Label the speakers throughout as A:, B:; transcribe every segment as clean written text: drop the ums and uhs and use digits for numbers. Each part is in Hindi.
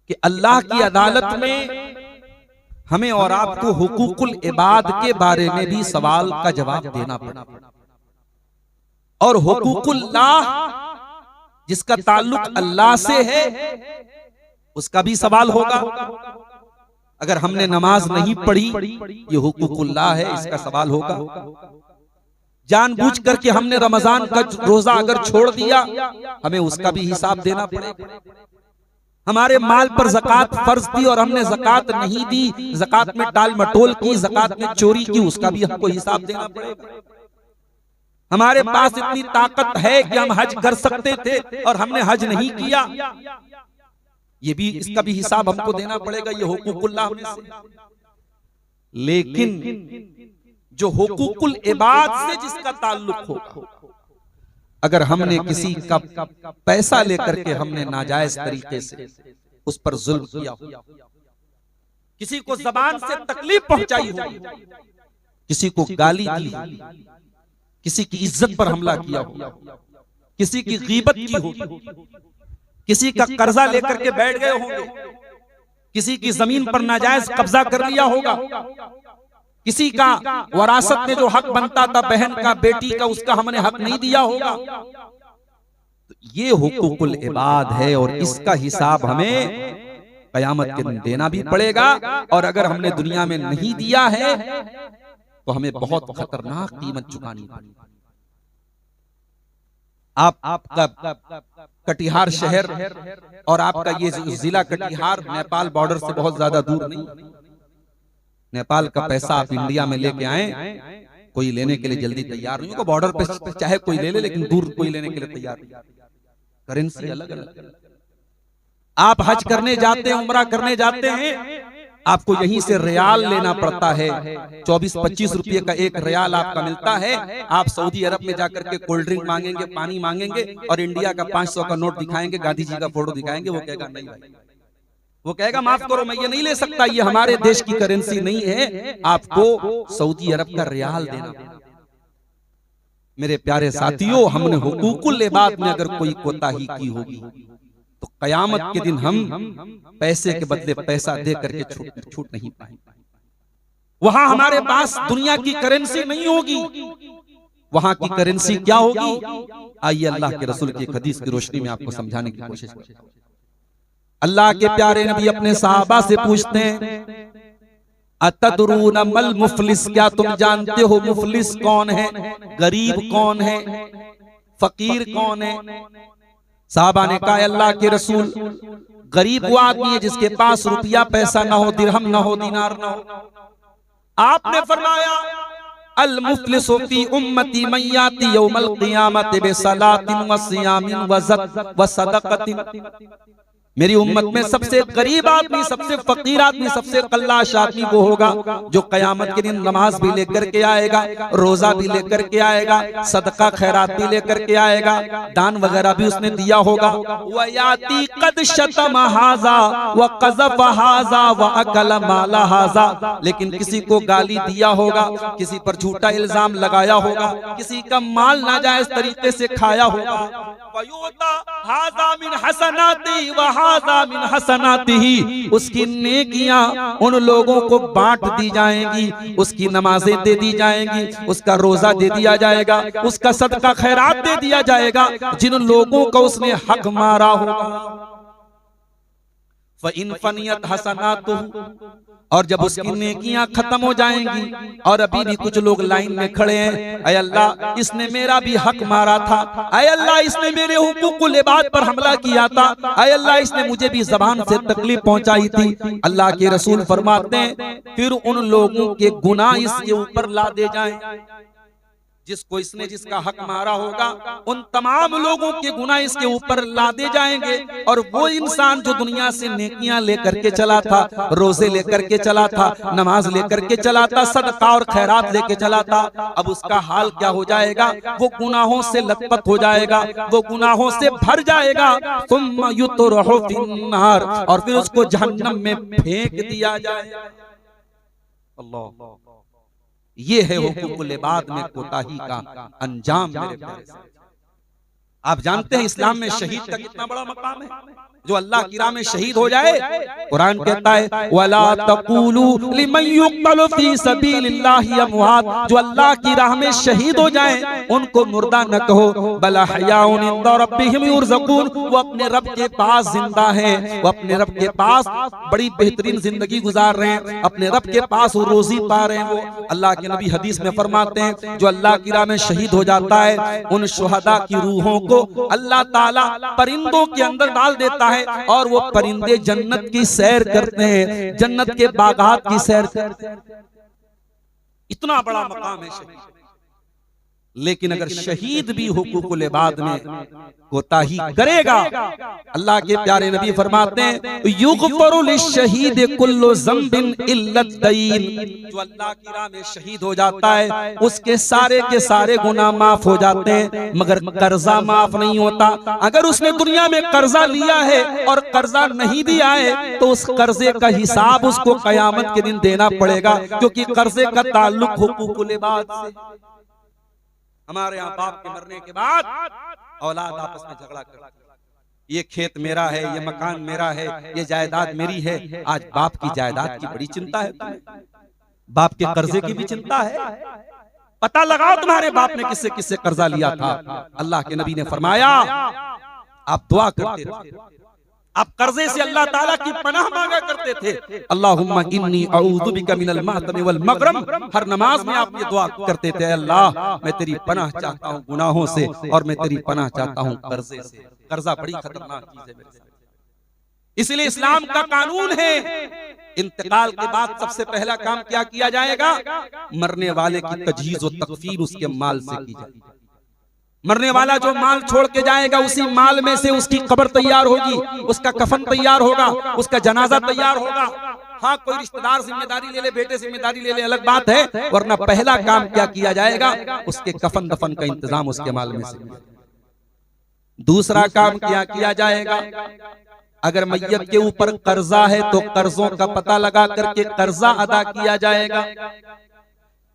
A: कि अल्लाह की अदालत में हमें और आपको हुकूकुल इबाद के बारे में भी सवाल का जवाब देना पड़ा। और हुकूकुल्लाह जिसका ताल्लुक अल्लाह से है उसका भी सवाल होगा। अगर हमने नमाज नहीं पढ़ी, ये हुकूकुल्लाह है, इसका सवाल होगा। जानबूझ करके हमने रमजान का रोजा अगर छोड़ दिया, हमें उसका भी हिसाब देना पड़ेगा। हमारे माल पर ज़कात फर्ज थी और हमने ज़कात नहीं दी, ज़कात में टाल मटोल की, ज़कात में चोरी की, उसका भी हमको हिसाब देना पड़ेगा। हमारे पास इतनी ताकत है कि हम हज कर सकते थे और हमने हज नहीं किया, ये भी, इसका भी हिसाब हमको देना पड़ेगा। ये हुकूकुल्लाह में से। लेकिन जो हुकूकुल इबाद से जिसका ताल्लुक होगा, अगर हमने किसी का पैसा लेकर के हमने नाजायज तरीके से उस पर जुल्म किया हो, किसी को जबान से तकलीफ पहुंचाई हो, किसी को गाली दी हो, किसी की इज्जत पर हमला किया हो, किसी की गीबत की हो, किसी का कर्जा लेकर के बैठ गए होंगे, किसी की जमीन पर नाजायज कब्जा कर लिया होगा, किसी का वरासत में जो हक बनता था बहन का, बेटी का, उसका हमने हक नहीं दिया होगा, तो ये हुकूकुल इबाद है और इसका हिसाब हमें कयामत के दिन देना भी पड़ेगा। और अगर हमने दुनिया में नहीं दिया है तो हमें बहुत खतरनाक कीमत चुकानी पड़ेगी। आपका कटिहार शहर और आपका ये जिला कटिहार नेपाल बॉर्डर से बहुत ज्यादा दूर नहीं। नेपाल का पैसा आप इंडिया में लेके आए, कोई लेने के लिए जल्दी तैयार नहीं होगा। बॉर्डर पे चाहे कोई ले ले, लेकिन दूर कोई लेने के लिए तैयार नहीं। करेंसी अलग अलग। आप हज करने जाते हैं, उम्रा करने जाते हैं, आपको यहीं से रियाल लेना पड़ता है। 24-25 रुपये का एक रियाल आपका मिलता है। आप सऊदी अरब में जाकर के कोल्ड ड्रिंक मांगेंगे, पानी मांगेंगे और इंडिया का 500 का नोट दिखाएंगे, गांधी जी का फोटो दिखाएंगे, वो कहेगा नहीं भाई, वो कहेगा माफ करो मैं ये नहीं ले सकता, ये हमारे देश की करेंसी नहीं है, आपको सऊदी अरब का रियाल देना पड़ेगा। मेरे प्यारे साथियों, हमने हुकूकुल इबाद में अगर कोई कोताही की होगी तो कयामत के दिन हम पैसे के बदले पैसा दे करके छूट नहीं पाएंगे। वहां हमारे पास दुनिया की करेंसी नहीं होगी, वहां की करेंसी क्या होगी? आइए अल्लाह के रसूल की हदीस की रोशनी में आपको समझाने की कोशिश करते हैं। अल्लाह के प्यारे नबी अपने सहाबा से पूछते हैं, अतदरून मल मुफलिस, क्या तुम जानते हो मुफलिस कौन है, गरीब कौन है, फकीर कौन है? साहबा ने कहा अल्लाह के रसूल, गरीब वो आदमी है जिसके पास रुपया पैसा ना हो, दिरहम ना हो, दिनार ना हो। आपने फरमाया अल मुफलिसु फी उम्मती मन याती यौमल क़ियामति बिसलातिन व सियामिन व सदक़तिन। मेरी उम्मत में सबसे गरीब आदमी, सबसे फकीर आदमी, सबसे कल्लाश आदमी वो होगा जो कयामत के दिन नमाज भी लेकर के आएगा, रोजा भी लेकर के आएगा, सदका खैरात भी लेकर के आएगा, दान वगैरह भी उसने दिया होगा। वयाती कद शतम हाजा व क़ज़फ़ हाजा व अकल माला हाजा, लेकिन किसी को गाली दिया होगा, किसी पर झूठा इल्जाम लगाया होगा, किसी का माल नाजायज तरीके से खाया होगा। हाजा मिन हसनाती व हाजा मिन हसनातिही, उसकी नेकियां उन लोगों को बांट दी जाएंगी, उसकी नमाजें दे दी जाएंगी, उसका रोजा दे दिया जाएगा, उसका सदका खैरात दे दिया जाएगा जिन लोगों को उसने हक मारा होगा। फ़इन फ़नियत हसनातुहु, और जब उसकी नेकियां खत्म हो जाएंगी और अभी भी कुछ लोग लाइन में खड़े हैं, ऐ अल्लाह इसने मेरा भी हक मारा था, ऐ अल्लाह इसने मेरे हुकूकुल इबाद पर हमला किया था, ऐ अल्लाह इसने मुझे भी ज़बान से तकलीफ पहुंचाई थी। अल्लाह के रसूल फरमाते हैं फिर उन लोगों के गुनाह इसके ऊपर ला दे जाएं, जिसको इसने जिसका हक मारा होगा उन तमाम लोगों के गुनाह इसके ऊपर लादे जाएंगे। और वो इंसान जो दुनिया से नेकियां लेकर के चला था, रोजे लेकर के चला था, नमाज लेकर के चला था, सदका और खैरात लेके चला था, अब उसका हाल क्या हो जाएगा? वो गुनाहों से लथपथ हो जाएगा, वो गुनाहों से भर जाएगा। सुम्मा युतरहु फिन्नार, और फिर उसको जहन्नम में फेंक दिया जाएगा। अल्लाह, ये है हुकूकुल इबाद में कोताही का अंजाम। मेरे प्यारे, आप जानते हैं इस्लाम में शहीद का कितना बड़ा मकाम है? जो अल्लाह की राह में शहीद हो जाए, कुरान कहता है वला तक़ूलू लिमन युक़तलु फी सबीलिल्लाहि अमवात, जो अल्लाह की राह में शहीद हो जाए उनको मुर्दा न कहो, बल अहयाउन इंदा रब्बिहिम युरज़क़ून, वो अपने रब के पास जिंदा हैं, वो अपने रब के पास बड़ी बेहतरीन जिंदगी गुजार रहे हैं, अपने रब के पास वो रोजी पा रहे हैं। वो अल्लाह के नबी हदीस में फरमाते हैं जो अल्लाह की राह में शहीद हो जाता है उन शुहदा की रूहों को अल्लाह ताला परिंदों के अंदर डाल देता है और वो परिंदे जन्नत की सैर करते हैं, जन्नत के बागात की सैर करते हैं। इतना बड़ा मकाम है शहीद। लेकिन अगर शहीद भी हुकूकुल इबाद में कोताही करेगा, अल्लाह के प्यारे नबी फरमाते हैं युग़फ़रु लिश्शहीद कुल्लु ज़ंबिन इल्ला दईन, जो अल्लाह की राह में शहीद हो जाता है उसके सारे के सारे गुनाह माफ हो जाते हैं, मगर कर्जा माफ नहीं होता। अगर उसने दुनिया में कर्जा लिया है और कर्जा नहीं दिया है तो उस कर्जे का हिसाब उसको क़यामत के दिन देना पड़ेगा, क्योंकि कर्जे का ताल्लुक हुकूकुल इबाद से। हमारे यहाँ बाप के मरने के बाद औलाद आपस में झगड़ा करती है, ये खेत मेरा है, ये मकान मेरा है, ये जायदाद मेरी है। आज बाप की जायदाद की बड़ी चिंता है तुम्हें, बाप के कर्जे की भी चिंता है। पता लगाओ तुम्हारे बाप ने किससे किससे कर्जा लिया था। अल्लाह के नबी ने फरमाया आप दुआ करते रहो, आप कर्जे से अल्लाह ताला की पनाह मांगा करते थे, अल्लाहुम्मा इन्नी अऊज़ु बिका मिनल महतम वल मगरम। हर नमाज में आप ये दुआ करते थे, अल्लाह मैं तेरी पनाह चाहता हूँ गुनाहों से और मैं तेरी पनाह चाहता हूँ कर्जे से। कर्जा बड़ी खतरनाक चीज है मेरे। इसलिए इस्लाम का कानून है इंतकाल के बाद सबसे पहला काम क्या किया जाएगा, मरने वाले की तजहीज़ व तकफीन उसके माल से की जाएगी। मरने वाला जो माल छोड़ के जाएगा उसी माल में से उसकी कब्र तैयार होगी, उसका कफन तैयार होगा, उसका जनाजा तैयार होगा। हाँ कोई रिश्तेदार जिम्मेदारी ले ले, बेटे जिम्मेदारी ले ले, अलग बात है, वरना पहला काम क्या किया जाएगा, उसके कफन दफन का इंतजाम उसके माल में से। दूसरा काम क्या किया जाएगा, अगर मैयत के ऊपर कर्जा है तो कर्जों का पता लगा करके कर्जा अदा किया जाएगा।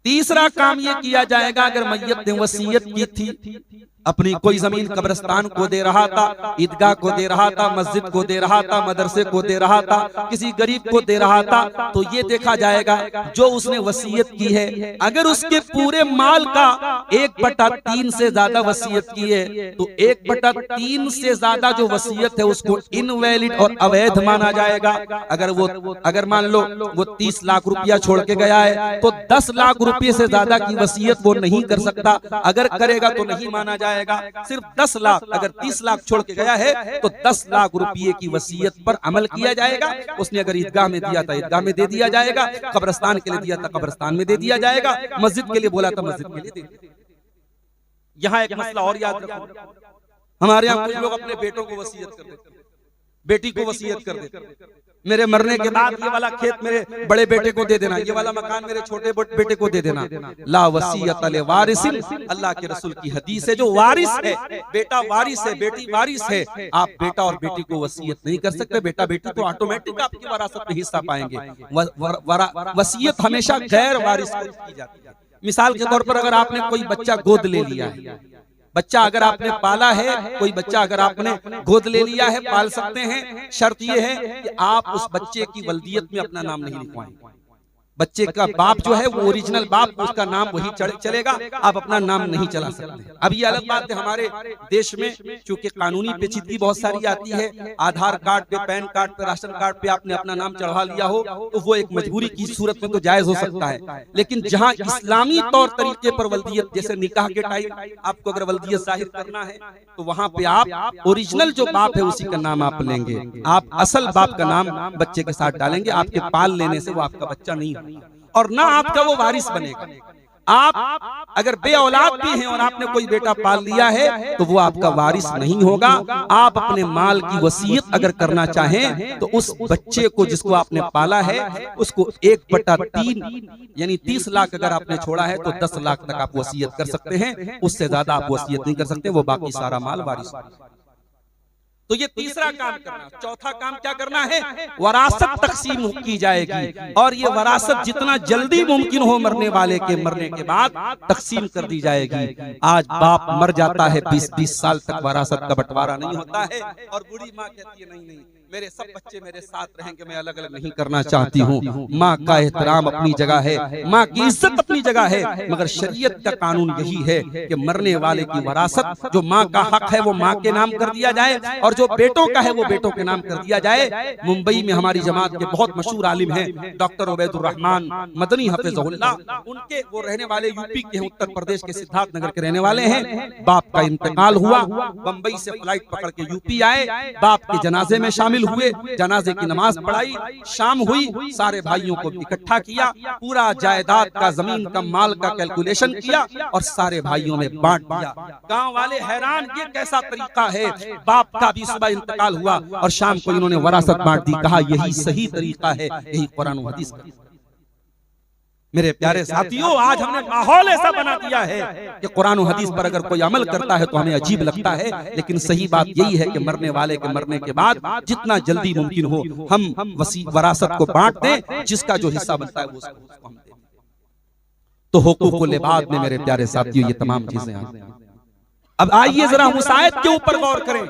A: तीसरा काम ये किया जाएगा, अगर मैयत ने वसीयत की थी, अपनी कोई जमीन कब्रिस्तान को दे रहा था, ईदगाह को दे रहा था, मस्जिद को दे रहा था, मदरसे को दे रहा था, किसी गरीब को दे रहा था, तो ये देखा जाएगा जो उसने वसीयत की है अगर उसके पूरे माल का 1/3 से ज्यादा वसीयत की है तो 1/3 से ज्यादा जो वसीयत है उसको इनवैलिड और अवैध माना जाएगा। अगर मान लो वो 30 लाख रुपया छोड़ के गया है तो 10 लाख रुपये से ज्यादा की वसीयत वो नहीं कर सकता, अगर करेगा तो नहीं माना जाएगा। सिर्फ 10 लाख, अगर 30 लाख छोड़ के गया है तो 10 लाख रुपये की वसीयत पर अमल किया जाएगा। उसने अगर ईदगाह में दिया था ईदगाह में दे दिया जाएगा, कब्रिस्तान के लिए दिया था कब्रिस्तान में दे दिया जाएगा, मस्जिद के लिए बोला था मस्जिद के लिए दे दिया। यहाँ एक मसला और याद रखो, हमारे यहाँ कुछ लोग अपने बेटों को वसीयत कर देते, बेटी को वसीयत कर देते, मेरे मरने के बाद ये वाला खेत मेरे बड़े बेटे को दे देना, ये वाला मकान मेरे छोटे बेटे को दे देना। ला वसीयत ले वारिसिन, अल्लाह के रसूल की हदीस है, जो वारिस है, बेटा वारिस है, बेटी वारिस है, आप बेटा और बेटी को वसीयत नहीं कर सकते। बेटा बेटी तो ऑटोमेटिक आपकी वरासत में हिस्सा पाएंगे। वसीयत हमेशा गैर वारिस को की जाती है। मिसाल के तौर पर अगर आपने कोई बच्चा गोद ले लिया है, बच्चा अगर आपने पाला है, कोई बच्चा अगर आपने गोद ले लिया है, पाल सकते हैं, शर्त यह है कि आप उस बच्चे की वल्दियत में अपना नाम नहीं लिखवाएंगे। बच्चे का बाप जो है वो ओरिजिनल बाप, उसका नाम वही चलेगा, आप अपना नाम नहीं चला सकते। अब ये अलग बात है, हमारे देश में चूंकि कानूनी पेचीदगी बहुत सारी आती है, आधार कार्ड पे, पैन कार्ड पे, राशन कार्ड पे आपने अपना नाम चढ़वा लिया हो तो वो एक मजबूरी की सूरत में तो जायज हो सकता है। लेकिन जहाँ इस्लामी तौर तरीके पर वल्दियत, जैसे निकाह के टाइम आपको अगर वल्दियत जाहिर करना है तो वहाँ पे आप ओरिजिनल जो बाप है उसी का नाम आप लेंगे, आप असल बाप का नाम बच्चे के साथ डालेंगे। आपके पाल लेने से वो आपका बच्चा नहीं और ना आपका वो वारिस बनेगा। आप अगर बे औलाद भी हैं और आपने कोई बेटा पाल लिया है तो वो आपका वारिस नहीं होगा। आप अपने माल की वसीयत अगर करना चाहें तो उस बच्चे को जिसको आपने पाला है उसको 1/3 यानी 30 लाख अगर आपने छोड़ा है तो 10 लाख तक आप वसीयत कर सकते हैं, उससे ज्यादा आप वसीयत नहीं कर सकते, वो बाकी सारा माल वारिस। तो ये तीसरा काम करना। चौथा काम क्या करना है? वरासत तकसीम की जाएगी और ये वरासत जितना जल्दी मुमकिन हो मरने वाले के मरने के बाद तकसीम कर दी जाएगी। आज बाप मर जाता है, 20-20 साल तक वरासत का बंटवारा नहीं होता है और बूढ़ी माँ कहती है नहीं मेरे सब बच्चे मेरे साथ रहेंगे, मैं अलग अलग नहीं करना चाहती हूँ। माँ का एहतराम अपनी जगह है, माँ की इज्जत अपनी जगह है, मगर शरीयत का कानून यही है कि मरने वाले की वरासत जो माँ का हक है वो माँ के नाम कर दिया जाए और जो बेटों का है वो बेटों के नाम कर दिया जाए। मुंबई में हमारी जमात के बहुत मशहूर आलिम हैं डॉक्टर उबैदुर रहमान मदनी हफिज़हुल्लाह, उनके वो रहने वाले यूपी के, उत्तर प्रदेश के सिद्धार्थ नगर के रहने वाले हैं। बाप का इंतकाल हुआ, बंबई से फ्लाइट पकड़ के यूपी आए, बाप के जनाजे में शामिल हुए, जनाजे की नमाज पढ़ाई, शाम हुई, सारे भाइयों को इकट्ठा किया, पूरा जायदाद का, जमीन का, माल का कैलकुलेशन किया और सारे भाइयों में बांट दिया। गांव वाले हैरान, ये कैसा तरीका है? बाप का भी सुबह इंतकाल हुआ और शाम को इन्होंने वरासत बांट दी। कहा यही सही तरीका है, यही कुरान और हदीस का। मेरे प्यारे साथियों, आज हमने माहौल ऐसा बना दिया है कि कुरान और हदीस पर अगर कोई अमल करता है तो हमें अजीब लगता है, लेकिन सही बात यही है कि मरने वाले के मरने के बाद जितना जल्दी मुमकिन हो हम वरासत को बांट दें, जिसका जो हिस्सा बनता है वो उसको हम दें। तो हुकूकुल इबाद में मेरे प्यारे साथियों ये तमाम चीजें आ गई। अब आइए जरा उस आयत के ऊपर गौर करें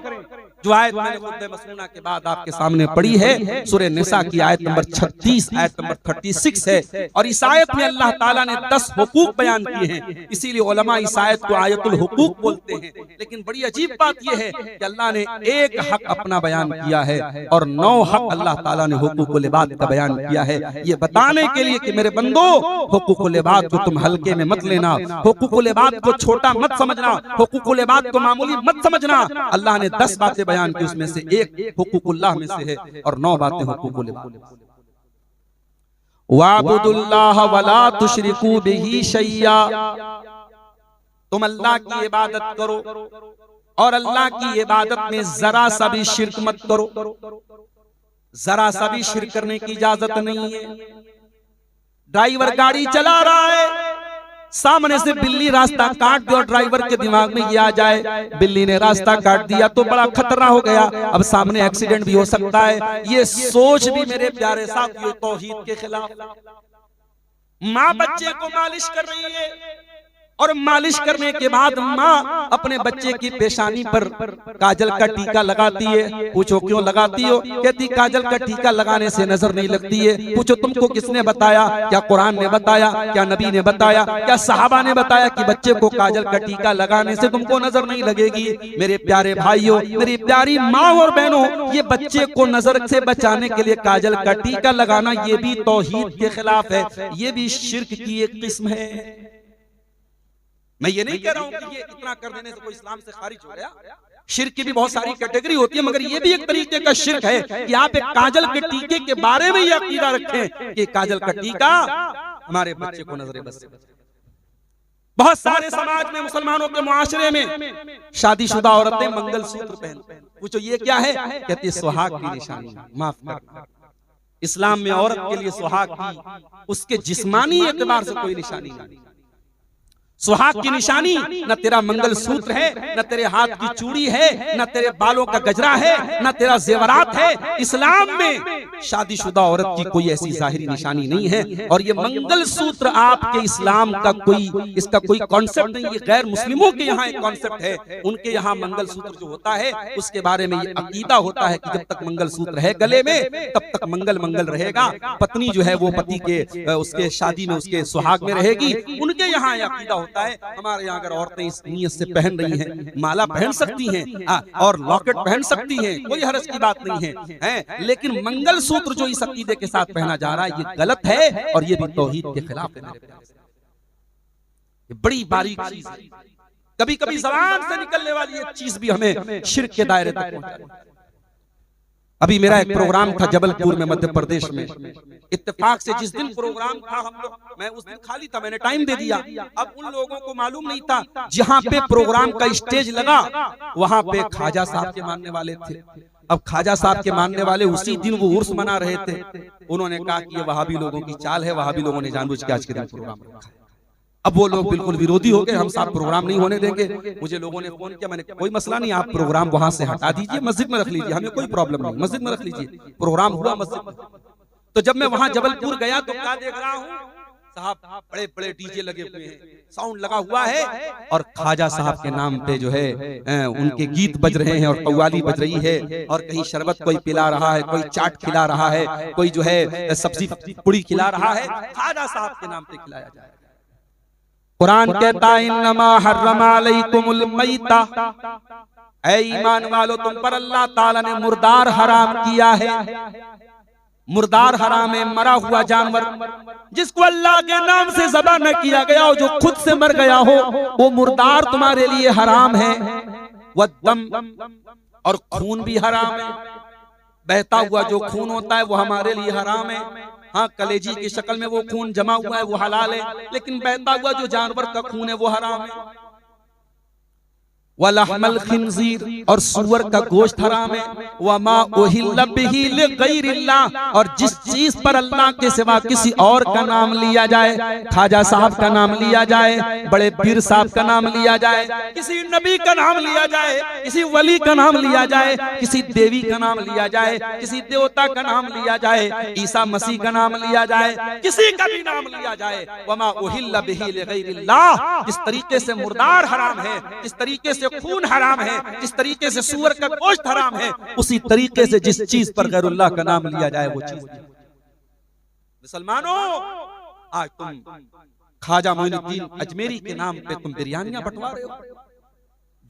A: जो आयत मैंने खुतबे मसनूना के बाद आपके सामने पढ़ी है। सूरह निसा की आयत नंबर 36, आयत नंबर 36 है और इस आयत में अल्लाह ताला ने 10 हुकूक बयान किए हैं, इसीलिए उलमा इस आयत को आयतुल हुकूक बोलते हैं। लेकिन बड़ी अजीब बात यह है कि अल्लाह ने एक हक अपना बयान किया है और 9 हक अल्लाह ताला ने हुकूकुल इबाद का बयान किया है, ये बताने के लिए कि मेरे बंदो, हुकूकुल इबाद को तुम हल्के में मत लेना, हुकूकुल इबाद को छोटा मत समझना, हुकूकुल इबाद को मामूली मत समझना। अल्लाह ने 10 बातें बयान की, उसमें से एक हुकूकुल्लाह में से है और 9 बातें हुकूकुल इबाद। वाबुदुल्लाह वला तुशरिकू बिही शैया, तुम अल्लाह की इबादत करो और अल्लाह की इबादत में जरा सा भी शिर्क मत करो। जरा सा भी शिर्क करने की इजाजत नहीं है। ड्राइवर गाड़ी चला रहा है, सामने से बिल्ली रास्ता काट दे और ड्राइवर के दिमाग में ये आ जाए बिल्ली ने रास्ता काट दिया तो बड़ा खतरा हो गया, अब सामने एक्सीडेंट भी हो सकता है। ये सोच भी मेरे प्यारे साथियों तौहीद के खिलाफ। माँ बच्चे को मालिश कर रही है और मालिश करने के बाद माँ अपने बच्चे की पेशानी पर काजल का टीका लगाती है। पूछो क्यों लगाती हो? कहती काजल का टीका लगाने से नजर नहीं लगती है। पूछो तुमको किसने बताया? क्या कुरान ने बताया? क्या नबी ने बताया? क्या सहाबा ने बताया कि बच्चे को काजल का टीका लगाने से तुमको नजर नहीं लगेगी? मेरे प्यारे भाइयों, मेरी प्यारी माँ और बहनों, ये बच्चे को नजर से बचाने के लिए काजल का टीका लगाना ये भी तौहीद के खिलाफ है, ये भी शिर्क की एक किस्म है। मैं ये नहीं कह रहा हूं कि ये इतना कर देने से कोई इस्लाम से खारिज हो गया। शिर्क की भी बहुत सारी कैटेगरी होती है, मगर ये भी एक तरीके का शिर्क है कि आप एक काजल के टीके के बारे में ये अकीदा रखें कि काजल का टीका हमारे बच्चे को नजरे बस से बचाए। बहुत सारे समाज में, मुसलमानों के मुआशरे में शादीशुदा औरतें मंगलसूत्र पहनती हैं। पूछो ये क्या है? कहती सुहाग की निशानी। माफ करना, इस्लाम में औरत के लिए सुहाग की उसके जिस्मानी एतबार से कोई निशानी नहीं। सुहाग की निशानी न तेरा मंगलसूत्र है, न तेरे हाथ की चूड़ी है, न तेरे बालों का गजरा है, न तेरा जेवरात है। इस्लाम में शादीशुदा औरत की कोई ऐसी जाहिरी निशानी नहीं है। और ये मंगलसूत्र आपके इस्लाम का कोई, इसका कोई कॉन्सेप्ट नहीं, ये गैर मुस्लिमों के यहाँ एक कॉन्सेप्ट है। उनके यहाँ मंगलसूत्र जो होता है उसके बारे में ये अकीदा होता है कि जब तक मंगलसूत्र है गले में तब तक मंगल मंगल रहेगा। पत्नी जो है वो पति के उसके शादी में उसके सुहाग में रहेगी। उनके यहाँ यह अकीदा होता है। हमारे यहाँ अगर औरतें इस नीयत से पहन रही हैं, माला पहन सकती हैं और लॉकेट पहन सकती हैं, कोई हर्ज की बात नहीं है, लेकिन मंगलसूत्र जो इस अकीदे के साथ पहना जा रहा है ये गलत है और ये भी तौहीद के खिलाफ है। ये बड़ी बारीक चीज है, कभी कभी ज़बान से निकलने वाली एक चीज भी हमें शिर्क के दायरे तक पहुंचाती है। अभी मेरा एक प्रोग्राम था जबलपुर में, मध्य प्रदेश में। इत्तेफाक से जिस दिन प्रोग्राम था हम लोग, मैं उस दिन खाली था, मैंने टाइम दे दिया। अब उन लोगों को मालूम नहीं था जहां पे प्रोग्राम का स्टेज लगा वहां पे ख्वाजा साहब के मानने वाले थे। अब ख्वाजा साहब के मानने वाले उसी दिन वो उर्स मना रहे थे। उन्होंने कहा कि ये वहाबी लोगों की चाल है, वहाबी लोगों ने जानबूझ के आज के दिन प्रोग्राम रखा है। अब वो लोग बिल्कुल विरोधी हो गए, हम साहब प्रोग्राम नहीं होने देंगे। मुझे लोगों ने फोन किया, मैंने कोई मसला नहीं, आप प्रोग्राम वहां से हटा दीजिए, मस्जिद में रख लीजिए, हमें कोई प्रॉब्लम नहीं, मस्जिद में रख लीजिए। प्रोग्राम हुआ मस्जिद में। तो जब मैं वहां जबलपुर गया तो क्या देख रहा हूँ साहब, बड़े बड़े डीजे लगे हुए हैं, साउंड लगा हुआ है, और ख्वाजा साहब के नाम पे जो है उनके गीत बज रहे हैं और कव्वाली बज रही है, और कहीं शरबत कोई पिला रहा है, कोई चाट खिला रहा है, कोई जो है सब्जी पूड़ी खिला रहा है, ख्वाजा साहब के नाम पे खिलाया जाए। कुरान कहता है इन्नमा हर्रमा अलैकुमुल मैता, ऐ ईमान वालो तुम पर अल्लाह ताला ने मुर्दार हराम किया है। मुर्दार हराम है, मरा हुआ जानवर जिसको अल्लाह के नाम से ज़बह न किया गया हो, जो खुद से मर गया हो, वो मुर्दार तुम्हारे लिए हराम है। वद्दम, और खून भी हराम है, बहता हुआ जो खून होता है वो हमारे लिए हराम है। हाँ, कलेजी की शक्ल में वो खून जमा हुआ है वो हलाल है, लेकिन बहता हुआ जो जानवर का खून है वो हराम है। वलहमल खिंजीर, और सुअर का गोश्त हराम है। वमा उहिल्ल बिही लिगैरिल्लाह, और जिस चीज पर अल्लाह के सिवा किसी और का नाम लिया जाए, ख्वाजा साहब का नाम लिया जाए, बड़े पीर साहब का नाम लिया जाए, किसी नबी का नाम लिया जाए, किसी वली का नाम लिया जाए, किसी देवी का नाम लिया जाए, किसी देवता का नाम लिया जाए, ईसा मसीह का नाम लिया जाए, किसी का भी नाम लिया जाए, वमा उहिल्ल बिही लिगैरिल्लाह, जिस तरीके से मुर्दार हराम है, जिस तरीके से खून हराम है, जिस तरीके से सूअर का गोश्त हराम है, उसी तरीके से जिस चीज पर गैरुल्लाह का नाम लिया जाए वो चीज। मुसलमानों, आज तुम ख्वाजा मोइनुद्दीन अजमेरी के नाम पे तुम बिरयानियां बंटवा रहे हो।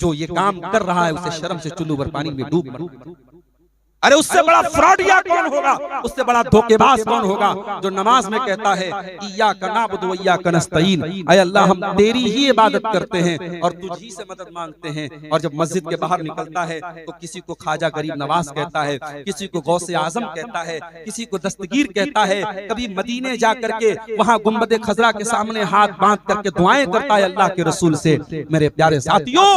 A: जो ये काम कर रहा है उसे शर्म से चुल्लू भर पानी में डूब मरो। अरे उससे बड़ा फ्रॉडिया कौन होगा, उससे बड़ा धोखेबाज कौन होगा जो नमाज में कहता है इय्याका नअबुदु व इय्याका नस्तईन, ऐ अल्लाह हम तेरी ही इबादत करते हैं और तुझी से मदद मांगते हैं। और जब मस्जिद के बाहर निकलता है तो किसी को ख्वाजा गरीब नवाज कहता है, किसी को गौसे आजम कहता है, किसी को दस्तगीर कहता है। कभी मदीने जा करके वहां गुंबद खजरा के सामने हाथ बांध करके दुआएं करता है अल्लाह के रसूल से। मेरे प्यारे साथियों,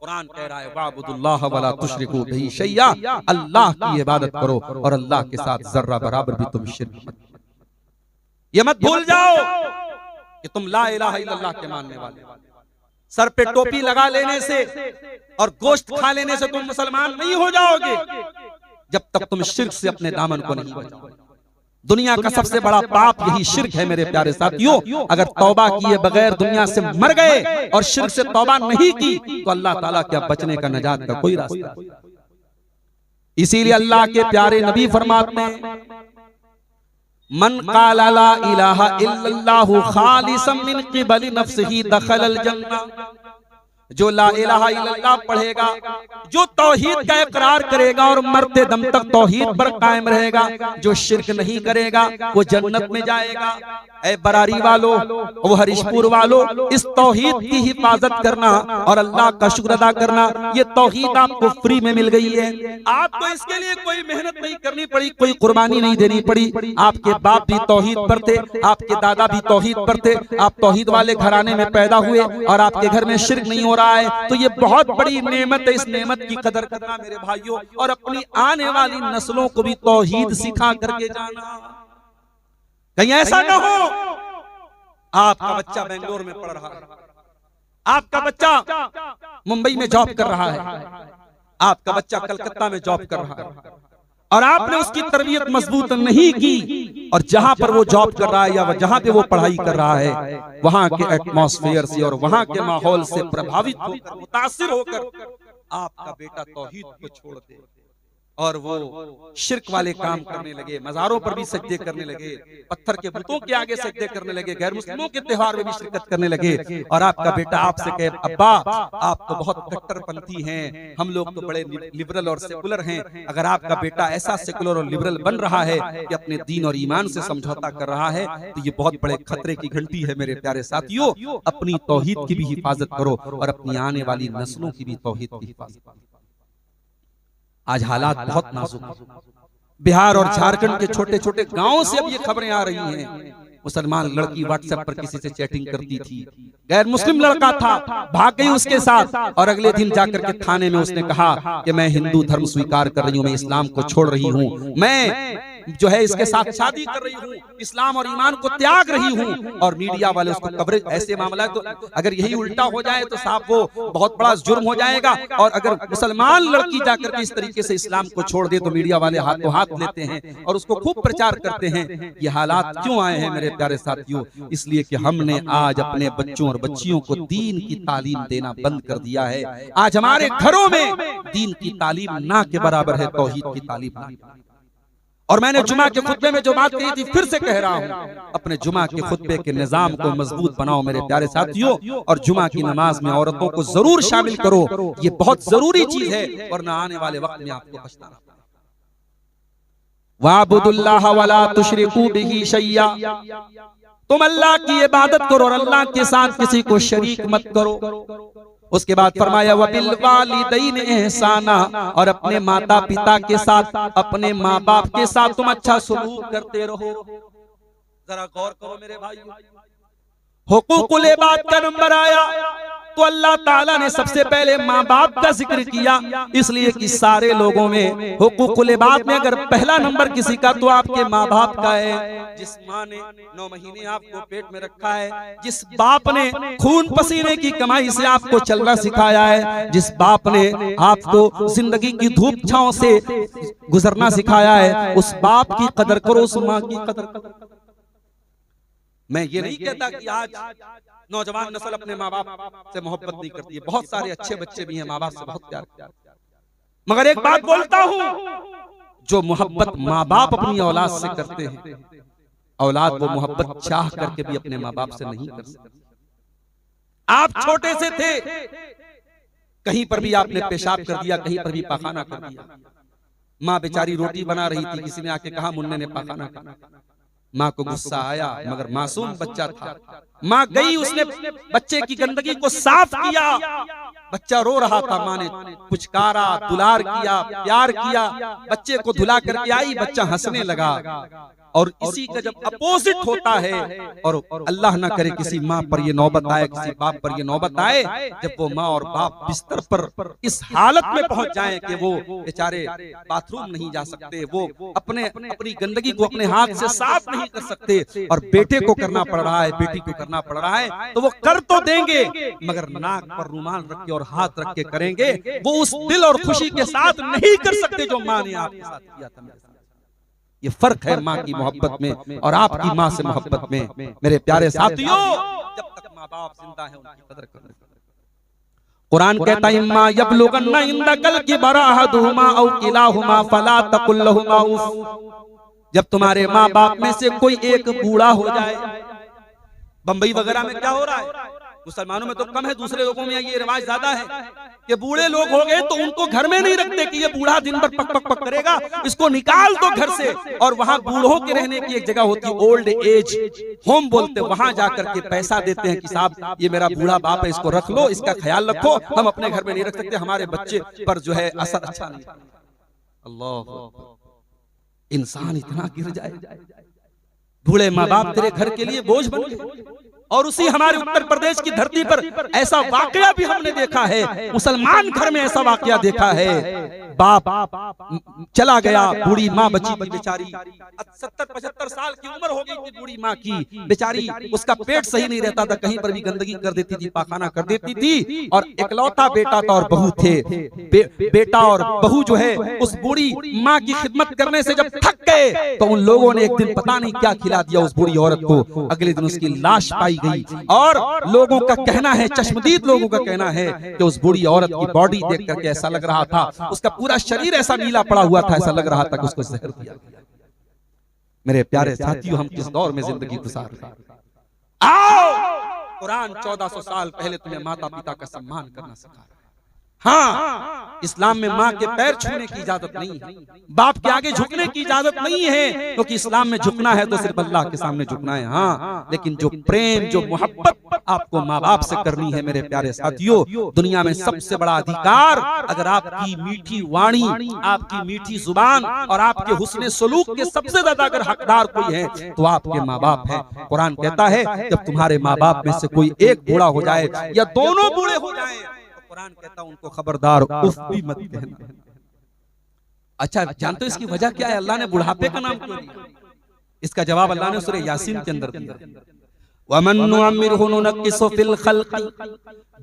A: कुरान कह रहा है वाबुदुल्लाह वला तुशरिकू बिही शैया, अल्लाह की इबादत करो और अल्लाह के साथ जर्रा बराबर भी तुम शिर्क मत। ये मत भूल जाओ कि तुम ला इलाहा इल्लल्लाह के मानने वाले। सर पे टोपी लगा लेने से और गोश्त खा लेने से तुम मुसलमान नहीं हो जाओगे जब तक तुम शिर्क से अपने दामन को नहीं बचाओगे। दुनिया का सबसे बड़ा पाप यही शिर्क है मेरे प्यारे साथियों। अगर तौबा किए बगैर दुनिया से मर गए और शिर्क से तौबा नहीं की तो अल्लाह ताला क्या बचने का, नजात का कोई रास्ता नहीं। इसीलिए अल्लाह के प्यारे नबी फरमाते हैं मन क़ाला ला इलाहा इल्लल्लाहु खालिसन मिन क़िबली नफ्सिही दखलल जन्नह, जो ला इलाहा इल्लल्लाह पढ़ेगा, जो तौहीद का इकरार करेगा और मरते दम तक तौहीद पर कायम रहेगा, जो शिर्क नहीं करेगा वो जन्नत में जाएगा। ऐ बरारी वालों, वो हरिशपुर वालों, इस तौहीद की हिफाजत करना और अल्लाह का शुक्र अदा करना, ये तौहीद आपको फ्री में मिल गई है। आपको इसके लिए कोई मेहनत नहीं करनी पड़ी, कोई कुर्बानी नहीं देनी पड़ी। आपके बाप भी तौहीद पर थे, आपके दादा भी तौहीद पर थे, आप तौहीद वाले घराने में पैदा हुए और आपके घर में शिर्क नहीं हो रहा है, तो ये बहुत बड़ी नेमत है। इस नेमत की कदर करना मेरे भाइयों, और अपनी आने वाली नस्लों को भी तौहीद सिखा करके जाना। कहीं ऐसा ना हो आपका बच्चा बेंगलोर में पढ़ रहा है, आपका बच्चा मुंबई में जॉब कर रहा है, आपका बच्चा कलकत्ता में जॉब कर रहा है और आपने उसकी तरबियत मजबूत नहीं की, और जहां पर वो जॉब कर रहा है या जहां पे वो पढ़ाई कर रहा है वहां के एटमॉस्फेयर से और वहां के माहौल से प्रभावित होकर, मुतासिर होकर आपका बेटा तौहीद को छोड़ दे और वो शिर्क वाले काम करने लगे, मज़ारों पर भी सजदे करने लगे, पत्थर के बुतों के आगे सजदे करने लगे, गैर मुस्लिमों के त्योहार में भी शिरकत करने लगे, और आपका बेटा आपसे कहे अब्बा आप तो बहुत कट्टरपंथी हैं, हम लोग तो बड़े लिबरल और सेकुलर हैं। अगर आपका बेटा ऐसा सेकुलर और लिबरल बन रहा है कि अपने दीन और ईमान से समझौता कर रहा है, तो ये बहुत बड़े खतरे की घंटी है मेरे प्यारे साथियों। अपनी तौहीद की भी हिफाजत करो और अपनी आने वाली नस्लों की भी तौहीद की हिफाजत करो। आज हालात बहुत नाजुक हैं। बिहार और झारखंड के छोटे छोटे गांवों से अब ये खबरें आ रही हैं, मुसलमान लड़की व्हाट्सएप पर किसी से चैटिंग करती थी, गैर मुस्लिम लड़का था, भाग गई उसके साथ, और अगले दिन जाकर के थाने में उसने कहा कि मैं हिंदू धर्म स्वीकार कर रही हूँ, मैं इस्लाम को छोड़ रही हूँ, मैं जो है इसके साथ शादी कर रही हूँ, इस्लाम और ईमान को त्याग रही हूँ, और मीडिया वाले उसको कवरेज, ऐसे मामला है। तो अगर यही उल्टा हो जाए तो साहब वो बहुत बड़ा जुर्म हो जाएगा। और अगर मुसलमान लड़की जाकर के इस तरीके से इस्लाम को छोड़ दे तो मीडिया वाले हाथों हाथ लेते हैं और उसको खूब प्रचार करते हैं। ये हालात क्यों आए हैं मेरे प्यारे साथियों? इसलिए कि हमने आज अपने बच्चों और बच्चियों को दीन की तालीम देना बंद कर दिया है। आज हमारे घरों में दीन की तालीम ना के बराबर है तौहीद की तालीम ना। और मैंने जुमा के खुतबे में जो बात कही थी फिर से कह रहा हूं, अपने जुमा के खुतबे के निजाम को मजबूत बनाओ मेरे प्यारे साथियों, और जुमा की नमाज में औरतों को जरूर शामिल करो। ये बहुत जरूरी चीज है, वरना आने वाले वक्त में आपको पछताना। वाबुदुल्लाह वला तुशरिकू बिही शैया, तुम अल्लाह की इबादत करो और अल्लाह के साथ किसी को शरीक मत करो। उसके बाद फरमाया वबिल वालिदैन एहसाना, और अपने माता पिता के साथ, अपने माँ बाप के साथ तुम अच्छा सलूक करते रहो। जरा गौर करो मेरे भाइयों, हुकूकुल इबाद का नंबर आया तो अल्लाह ताला ने सबसे पहले माँ बाप का जिक्र किया, इसलिए कि सारे लोगों में हुकूकुल इबाद में अगर पहला नंबर किसी का तो आपके माँ बाप का है। जिस माँ ने 9 महीने आपको पेट में रखा है, जिस बाप ने खून पसीने की कमाई से आपको चलना सिखाया है, जिस बाप ने आपको जिंदगी की धूप छांव से गुजरना सिखाया है, उस बाप की कदर करो, उस माँ की कदर करो। मैं ये नहीं कहता कि आज नौजवान नस्ल अपने माँ बाप से मोहब्बत नहीं करती है, बहुत सारे अच्छे बच्चे भी हैं माँ बाप से बहुत प्यार करते हैं। मगर एक बात बोलता हूँ, जो मोहब्बत माँ बाप अपनी औलाद से करते हैं, औलाद वो मोहब्बत चाह करके भी अपने माँ बाप से नहीं कर सकती। आप छोटे से थे, कहीं पर भी आपने पेशाब कर दिया, कहीं पर भी पाखाना कर दिया, माँ बेचारी रोटी बना रही थी, किसी ने आके कहा मुन्ने ने पाखाना करा, माँ को गुस्सा आया, मगर मासूम बच्चा था, माँ गई, उसने बच्चे की गंदगी को साफ किया, बच्चा रो रहा था, माँ ने पुचकारा, दुलार किया, प्यार किया, बच्चे को धुला करके आई, बच्चा हंसने लगा। और इसी का जब अपोजिट होता है, और अल्लाह ना करे किसी माँ पर ये नौबत आए, किसी बाप पर ये नौबत आए, जब वो माँ और बाप बिस्तर पर इस हालत में पहुंच जाएं कि वो बेचारे बाथरूम नहीं जा सकते, वो अपनी गंदगी को अपने हाथ से साफ नहीं कर सकते, और बेटे को करना पड़ रहा है, बेटी को करना पड़ रहा है, तो वो कर तो देंगे मगर नाक पर रुमाल रख के और हाथ रख के करेंगे, वो उस दिल और खुशी के साथ नहीं कर सकते जो माँ ने आपके साथ किया था। ये फर्क है माँ की मोहब्बत में और आपकी माँ से मोहब्बत में। मेरे प्यारे साथियों, जब तक माँ बाप जिंदा है उनकी कदर करें। कुरान कहता है इम्मा यबलुगन्ना इंदकल किबरा अहदुहुमा औ किलाहुमा फला तकुल लहुमा उफ। जब तुम्हारे माँ बाप में से कोई एक बूढ़ा हो जाए, बंबई वगैरह में क्या हो रहा है, मुसलमानों में तो कम है, दूसरे लोगों में ये रिवाज ज्यादा है कि बूढ़े लोग हो गए तो उनको घर में नहीं रखते कि ये बूढ़ा दिन भर पक पक पक करेगा, इसको निकाल दो घर से। और वहां बूढ़ों के रहने की एक जगह होती है, ओल्ड एज होम बोलते, वहां जाकर के पैसा देते हैं कि साहब ये मेरा बूढ़ा बाप है, इसको रख लो, इसका ख्याल रखो, हम अपने घर में नहीं रख सकते, हमारे बच्चे पर जो है असर अच्छा नहीं। अल्लाह, इंसान इतना गिर जाए, बूढ़े माँ बाप तेरे घर के लिए बोझ बन गए। और उसी हमारे उत्तर प्रदेश की धरती पर ऐसा वाकया भी हमने देखा है, मुसलमान घर में ऐसा वाकया देखा है, बाप चला गया, बूढ़ी माँ बची थी बेचारी, 70-75 साल की उम्र हो गई थी बूढ़ी माँ की बेचारी, उसका पेट सही नहीं रहता था, कहीं पर भी गंदगी कर देती थी, पाखाना कर देती थी, और इकलौता बेटा था और बहू थे। बेटा और बहू जो है उस बूढ़ी माँ की खिदमत करने से जब थक गए तो उन लोगों ने एक दिन पता नहीं क्या खिला दिया उस बूढ़ी औरत को। अगले दिन उसकी लाश पाई गई, और लोगों का कहना है, चश्मदीद लोगों का कहना है कि उस बूढ़ी औरत की बॉडी देख करके ऐसा लग रहा था, उसका पूरा शरीर ऐसा नीला पड़ा हुआ था, ऐसा लग रहा था कि उसको जहर दिया गया। मेरे प्यारे साथियों, हम किस दौर में जिंदगी गुजार रहे हैं। आओ, कुरान 1400 साल पहले तुम्हें माता पिता का सम्मान करना सिखा रहा है। हाँ, इस्लाम में माँ के पैर छूने की इजाजत नहीं है, बाप के आगे झुकने की इजाजत नहीं है, क्योंकि इस्लाम में झुकना है तो सिर्फ अल्लाह के सामने झुकना है। हाँ, लेकिन जो प्रेम, जो मोहब्बत आपको माँ बाप से करनी है मेरे प्यारे साथियों, दुनिया में सबसे बड़ा अधिकार, अगर आपकी मीठी वाणी, आपकी मीठी जुबान और आपके हुस्ने सलूक के सबसे ज्यादा अगर हकदार कोई है तो आपके माँ बाप है। कुरान कहता है जब तुम्हारे माँ बाप में से कोई एक बूढ़ा हो जाए या दोनों बूढ़े हो जाए, कुरान कहता है उनको खबरदार उफ भी मत कहना। अच्छा, जानते हो इसकी वजह क्या है? अल्लाह ने बुढ़ापे का नाम क्यों दिया? इसका जवाब अल्लाह ने सूरह यासीन के अंदर दिया, वमन नुअम्मिरहु नुनक्किसु फिल खल्क़,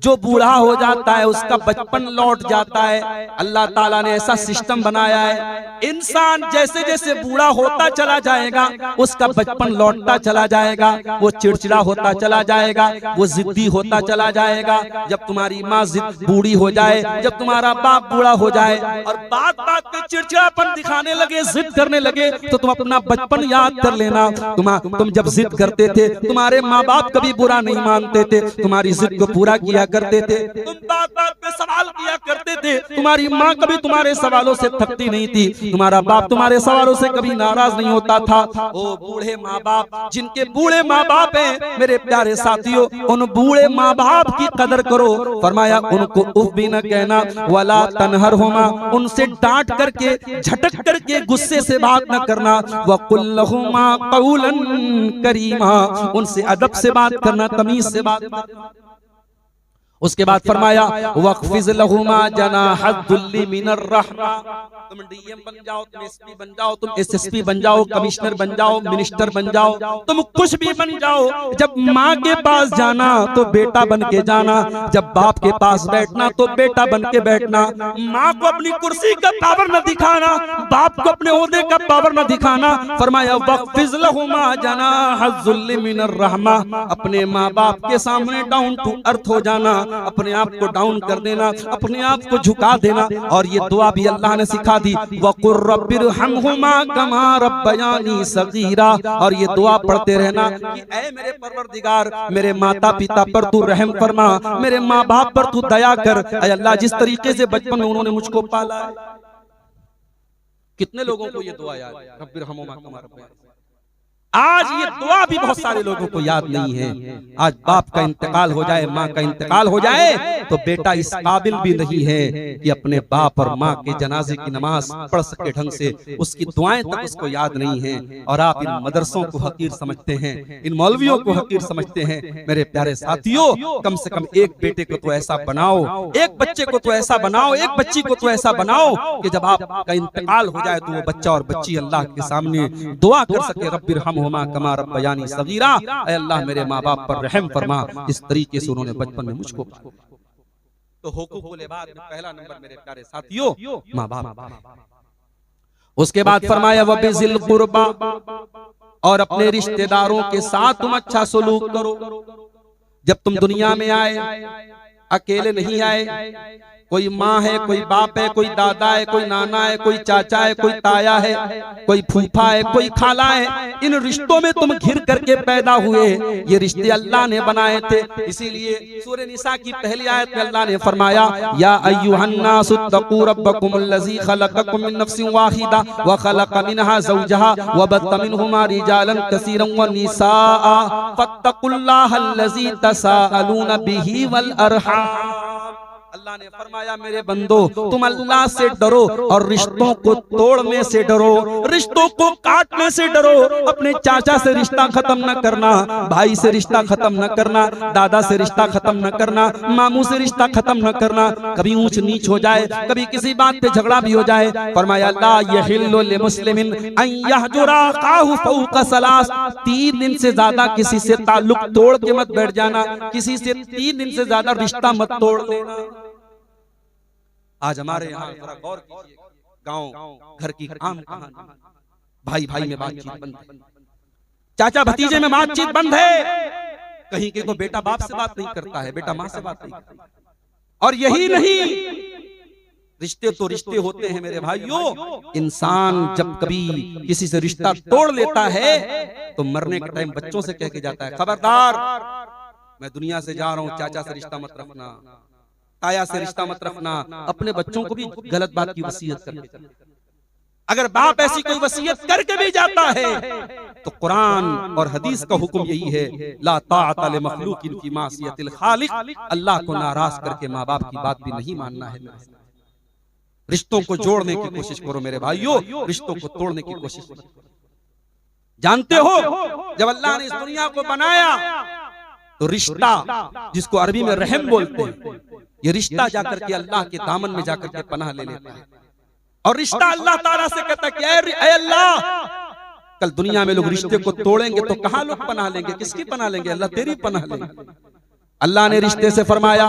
A: जो बूढ़ा हो जाता है उसका बचपन लौट जाता है। अल्लाह ताला ने ऐसा सिस्टम बनाया है, इंसान जैसे जैसे बूढ़ा होता चला जाएगा उसका बचपन लौटता चला जाएगा, वो चिड़चिड़ा होता चला जाएगा, वो जिद्दी होता चला जाएगा। जब तुम्हारी माँ बूढ़ी हो जाए, जब तुम्हारा बाप बूढ़ा हो जाए और बात बात पे चिड़चिड़ापन दिखाने लगे, जिद करने लगे, तो तुम अपना बचपन याद कर लेना। तुम जब जिद करते थे, तुम्हारे माँ बाप कभी बुरा नहीं मानते थे, तुम्हारी जिद को पूरा किया करते थे, तुम बात बात पे सवाल किया करते थे, तुम्हारी माँ कभी तुम्हारे सवालों से थकती नहीं थी, तुम्हारा बाप तुम्हारे सवालों से कभी नाराज नहीं होता था। ओ बूढ़े माँ बाप, जिनके बूढ़े माँ बाप हैं, मेरे प्यारे साथियों, उन बूढ़े माँ बाप की कदर करो। फरमाया उनको उफ भी न कहना, वला तनहरहुमा, उनसे डांट करके झटक करके गुस्से से बात न करना, वकुल लहुमा कौलन करीमा, उनसे अदब से बात करना, तमीज से बात करना। उसके बाद फरमाया वक़्फ़िज़ लहुमा जनाहद्दुल्ली मिनर रहमा, तुम डीएम बन जाओ, तुम एसपी बन जाओ, तुम एसएसपी बन जाओ, कमिश्नर बन जाओ, मिनिस्टर बन जाओ, तुम कुछ भी बन जाओ, जब माँ के पास जाना तो बेटा बन के जाना, जब बाप के पास बैठना तो बेटा बन के बैठना। माँ को अपनी कुर्सी का पावर न दिखाना, बाप को अपने ओहदे का पावर न दिखाना। फरमाया वक़्फ़िज़ लहुमा जनाहद्दुल्ली मिनर रहमा, अपने माँ बाप के सामने डाउन टू अर्थ हो जाना, अपने आप को डाउन कर देना, अपने आप को झुका देना। और ये दुआ भी अल्लाह ने सिखा दी, वक़ुर रब्बिरहमहुमा कमा रब्बयानी सगीरा, और ये दुआ पढ़ते रहना कि ऐ मेरे परवरदिगार, मेरे माता पिता पर तू रहम फरमा, मेरे माँ बाप पर तू दया कर। ऐ अल्लाह, जिस तरीके से बचपन में उन्होंने मुझको पाला है। कितने लोगों को ये दुआ याद है? रब्बिरहमहुमा कमा रब्बयानी। आज ये दुआ भी बहुत सारे लोगों को याद नहीं है। आज बाप का इंतकाल हो जाए, माँ का इंतकाल हो जाए, तो बेटा इस काबिल भी नहीं है कि अपने बाप और माँ के जनाजे की नमाज पढ़ सके ढंग से, उसकी दुआएं तक उसको याद नहीं है। और आप इन मदरसों को हकीर समझते हैं, इन मौलवियों को हकीर समझते हैं। मेरे प्यारे साथियों, कम से कम एक बेटे को तो ऐसा बनाओ, एक बच्चे को तो ऐसा बनाओ, एक बच्ची को तो ऐसा बनाओ कि जब आपका इंतकाल हो जाए तो वो बच्चा और बच्ची अल्लाह के सामने दुआ कर सके, रब्बिरहम कमा रब्बयानी सगीरा, ऐ अल्लाह मेरे माँ बाप पर रहम फरमा, इस तरीके से उन्होंने बचपन में मुझको। तो हुकूकुल इबाद में पहला नंबर मेरे प्यारे साथियों माँ बाप। उसके बाद फरमाया वबिज़िल कुर्बा, और अपने रिश्तेदारों के साथ तुम अच्छा सलूक करो। जब तुम दुनिया में आए, अकेले नहीं आए, कोई माँ है, कोई बाप है, कोई दादा है, कोई नाना है, कोई चाचा है, कोई ताया है, कोई फूफा है, कोई खाला है। इन रिश्तों में तुम घिर करके पैदा हुए, ये रिश्ते अल्लाह ने बनाए थे। इसीलिए सूरह निसा की पहली आयत में अल्लाह ने फरमाया, या अय्युहन्नासु तक़ू रब्बकुमुल्लज़ी खलक़कुम मिन नफ्सिन वाहिदा व खलक़ मिनहा ज़ौजहा व बत्त मिनहुमा रिजालन कसीरन व निसाअ फत्तक़ुल्लाहल्लज़ी तसाअलून बिही वल अरहाम। अल्लाह ने फरमाया मेरे बंदो, तुम अल्लाह से डरो और रिश्तों को तोड़ने से डरो, रिश्तों को काटने से डरो। अपने चाचा से रिश्ता खत्म न करना, भाई से रिश्ता खत्म न करना, दादा से रिश्ता खत्म न करना, मामू से रिश्ता खत्म न करना। कभी ऊंच नीच हो जाए, कभी किसी बात पे झगड़ा भी हो जाए, फरमाया ला यहिल्लु लिमुस्लिमिन अन यहजुरा अखाहु फौका सलास, 3 दिन से ज्यादा किसी से ताल्लुक तोड़ के मत बैठ जाना, किसी से 3 दिन से ज्यादा रिश्ता मत तोड़ लेना। आज हमारे यहाँ थोड़ा गौर कीजिए, गांव घर की आम कहानी, भाई भाई में बातचीत बंद है, चाचा भतीजे में बातचीत बंद है। कहीं के तो बेटा बाप से बात नहीं करता है, बेटा माँ से बात नहीं करता। और यही नहीं, रिश्ते तो रिश्ते होते हैं मेरे भाइयों। इंसान जब कभी किसी से रिश्ता तोड़ लेता है तो मरने के टाइम बच्चों से कह के जाता है, खबरदार मैं दुनिया से जा रहा हूँ, चाचा से रिश्ता मत रखना, ताया से रिश्ता मत रखना। अपने बच्चों को भी गलत बात की वसीयत करके, अगर बाप ऐसी कोई वसीयत करके भी जाता है तो कुरान और हदीस का हुक्म यही है, ला ताअता लिमखलूकिन फी मासियतिल खालिक, अल्लाह को नाराज करके माँ बाप की बात भी नहीं मानना है। रिश्तों को जोड़ने की कोशिश करो मेरे भाइयों, रिश्तों को तोड़ने की कोशिश करो। जानते हो जब अल्लाह ने इस दुनिया को बनाया तो रिश्ता, जिसको अरबी में रहम बोलते हैं, ये रिश्ता जाकर के अल्लाह के दामन में जाकर के पनाह ले लेता है। और रिश्ता अल्लाह ताला से कहता है कि ऐ अल्लाह, कल दुनिया में लोग रिश्ते को तोड़ेंगे तो कहां लोग पनाह लेंगे, किसकी पनाह लेंगे? अल्लाह तेरी पनाह लेंगे। अल्लाह ने रिश्ते से फरमाया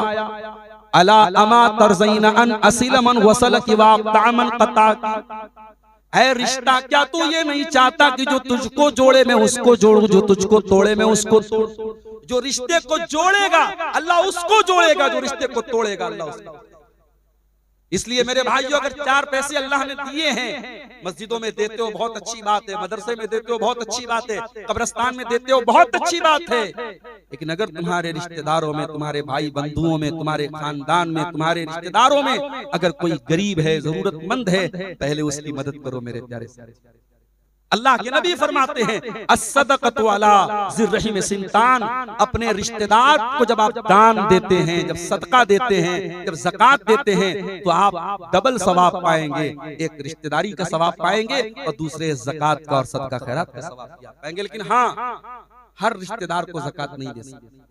A: अला अमा तरज़ीना अन असिल मन वसल की वाक़तामन क़ता। ऐ रिश्ता, क्या तू ये नहीं चाहता कि जो तुझको जोड़े मैं उसको जोड़ूं, जो तुझको तोड़े मैं उसको तोड़? जो रिश्ते को जोड़ेगा अल्लाह उसको जोड़ेगा, जो रिश्ते को तोड़ेगा अल्लाह उसको। इसलिए मेरे भाइयों, अगर 4 पैसे अल्लाह ने दिए हैं, मस्जिदों में देते हो बहुत अच्छी बात है, मदरसे में देते हो बहुत अच्छी बात है, कब्रिस्तान में देते हो बहुत अच्छी बात है, लेकिन अगर तुम्हारे रिश्तेदारों में, तुम्हारे भाई बंधुओं में, तुम्हारे खानदान में, तुम्हारे रिश्तेदारों में अगर कोई गरीब है, जरूरतमंद है, पहले उसकी मदद करो मेरे प्यारे। अल्लाह के नबी फरमाते हैं अस्सदक़तु अला ज़िर्रहिम सिंतान, अपने रिश्तेदार को जब आप दान देते हैं, जब सदका देते हैं, जब ज़कात देते हैं, तो आप डबल सवाब पाएंगे। एक रिश्तेदारी का सवाब पाएंगे और दूसरे ज़कात का और सदका खैरात का सवाब पाएंगे। लेकिन हाँ, हर रिश्तेदार को ज़कात नहीं दे सकता।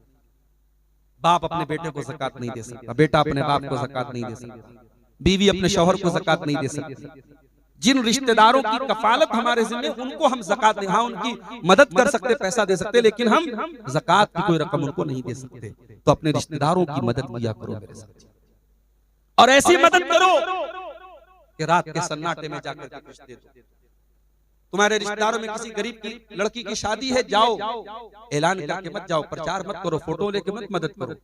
A: बाप अपने बेटे को ज़कात नहीं दे सकता, बेटा अपने बाप को ज़कात नहीं दे सकता, बीवी अपने शौहर को ज़कात नहीं दे सकती। जिन रिश्तेदारों की कफालत हमारे जिम्मे, उनको हम ज़कात दें, हाँ उनकी मदद कर सकते, पैसा दे सकते, लेकिन हम ज़कात की कोई रकम उनको नहीं दे सकते। तो अपने रिश्तेदारों की मदद किया करो मेरे साथ, और ऐसी मदद करो कि रात के सन्नाटे में जाकर के कुछ दे दो। तुम्हारे रिश्तेदारों में किसी गरीब की लड़की की शादी है, जाओ, ऐलान करके मत जाओ, प्रचार मत करो, फोटो लेके मत मदद करो,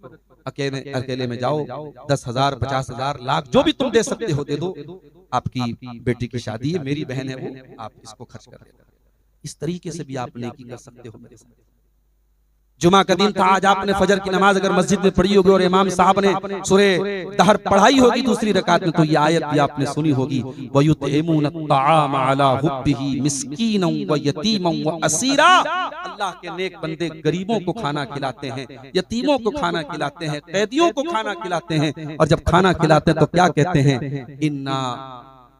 A: अकेले में जाओ, 10,000 50,000 लाख जो भी तुम दे सकते हो दे दो। आपकी बेटी की शादी है, मेरी बहन है वो, आप इसको खर्च कर देना। इस तरीके से भी आप नेकी कर सकते हो मेरे साथ। जुमा का दिन था, आज आपने फजर की नमाज अगर मस्जिद में पढ़ी होगी और इमाम साहब ने सूरे दहर पढ़ाई होगी दूसरी रकात में, तो ये आयत भी आपने सुनी होगी, वयुतइमून अत्ताआम अला हुब्बिही मिस्कीनन व यतीमन व असीरा। अल्लाह के नेक बंदे गरीबों को खाना खिलाते हैं, यतीमों को खाना खिलाते हैं, कैदियों को खाना खिलाते हैं, और जब खाना खिलाते हैं तो क्या कहते हैं, इन्ना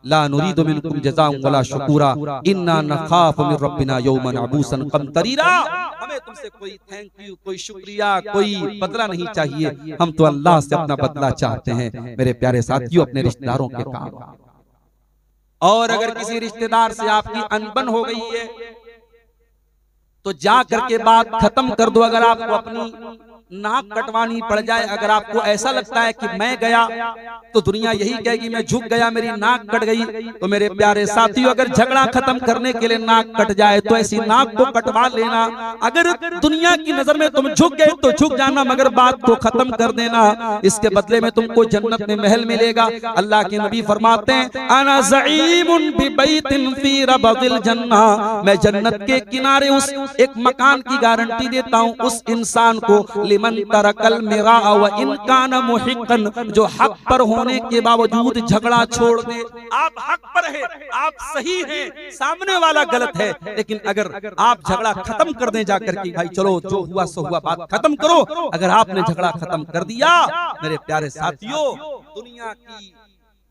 A: ला नुरीदु मिनकुम जज़ाअन वला शुकुरा इन्ना नखाफु मिन रब्बिना यौमन अबूसन कमतरीरा। हमें तुमसे कोई थैंक यू, कोई शुक्रिया, कोई बदला नहीं चाहिए, हम तो अल्लाह से अपना बदला चाहते हैं। मेरे प्यारे साथियों, अपने रिश्तेदारों के काम, और अगर किसी रिश्तेदार से आपकी अनबन हो गई है तो जा करके बात खत्म कर दो। अगर आपको अपनी नाक कटवानी पड़ जाए, अगर आपको ऐसा लगता है कि मैं गया तो दुनिया यही कहेगी मैं झुक गया, मेरी नाक कट गई, तो मेरे प्यारे साथियों, अगर झगड़ा खत्म करने के लिए नाक कट जाए तो ऐसी नाक को कटवा लेना। अगर दुनिया की नजर में तुम झुक गए तो झुक जाना, मगर बात को खत्म कर देना, इसके बदले में तुमको जन्नत में महल मिलेगा। अल्लाह के नबी फरमाते हैं अना ज़ईमुन बिबैतिन फी रबदिल जन्ना, मैं जन्नत के किनारे उस एक मकान की गारंटी देता हूँ उस इंसान को, मन तरकल मिरा व इन कान मुहिqqन, जो हक पर होने के बावजूद झगड़ा छोड़ दे। आप हक पर है, आप सही हैं, सामने वाला गलत है, लेकिन अगर आप झगड़ा खत्म कर दें जाकर के, भाई चलो जो हुआ सो हुआ, बात खत्म करो, अगर आपने झगड़ा खत्म कर दिया, मेरे प्यारे साथियों, दुनिया की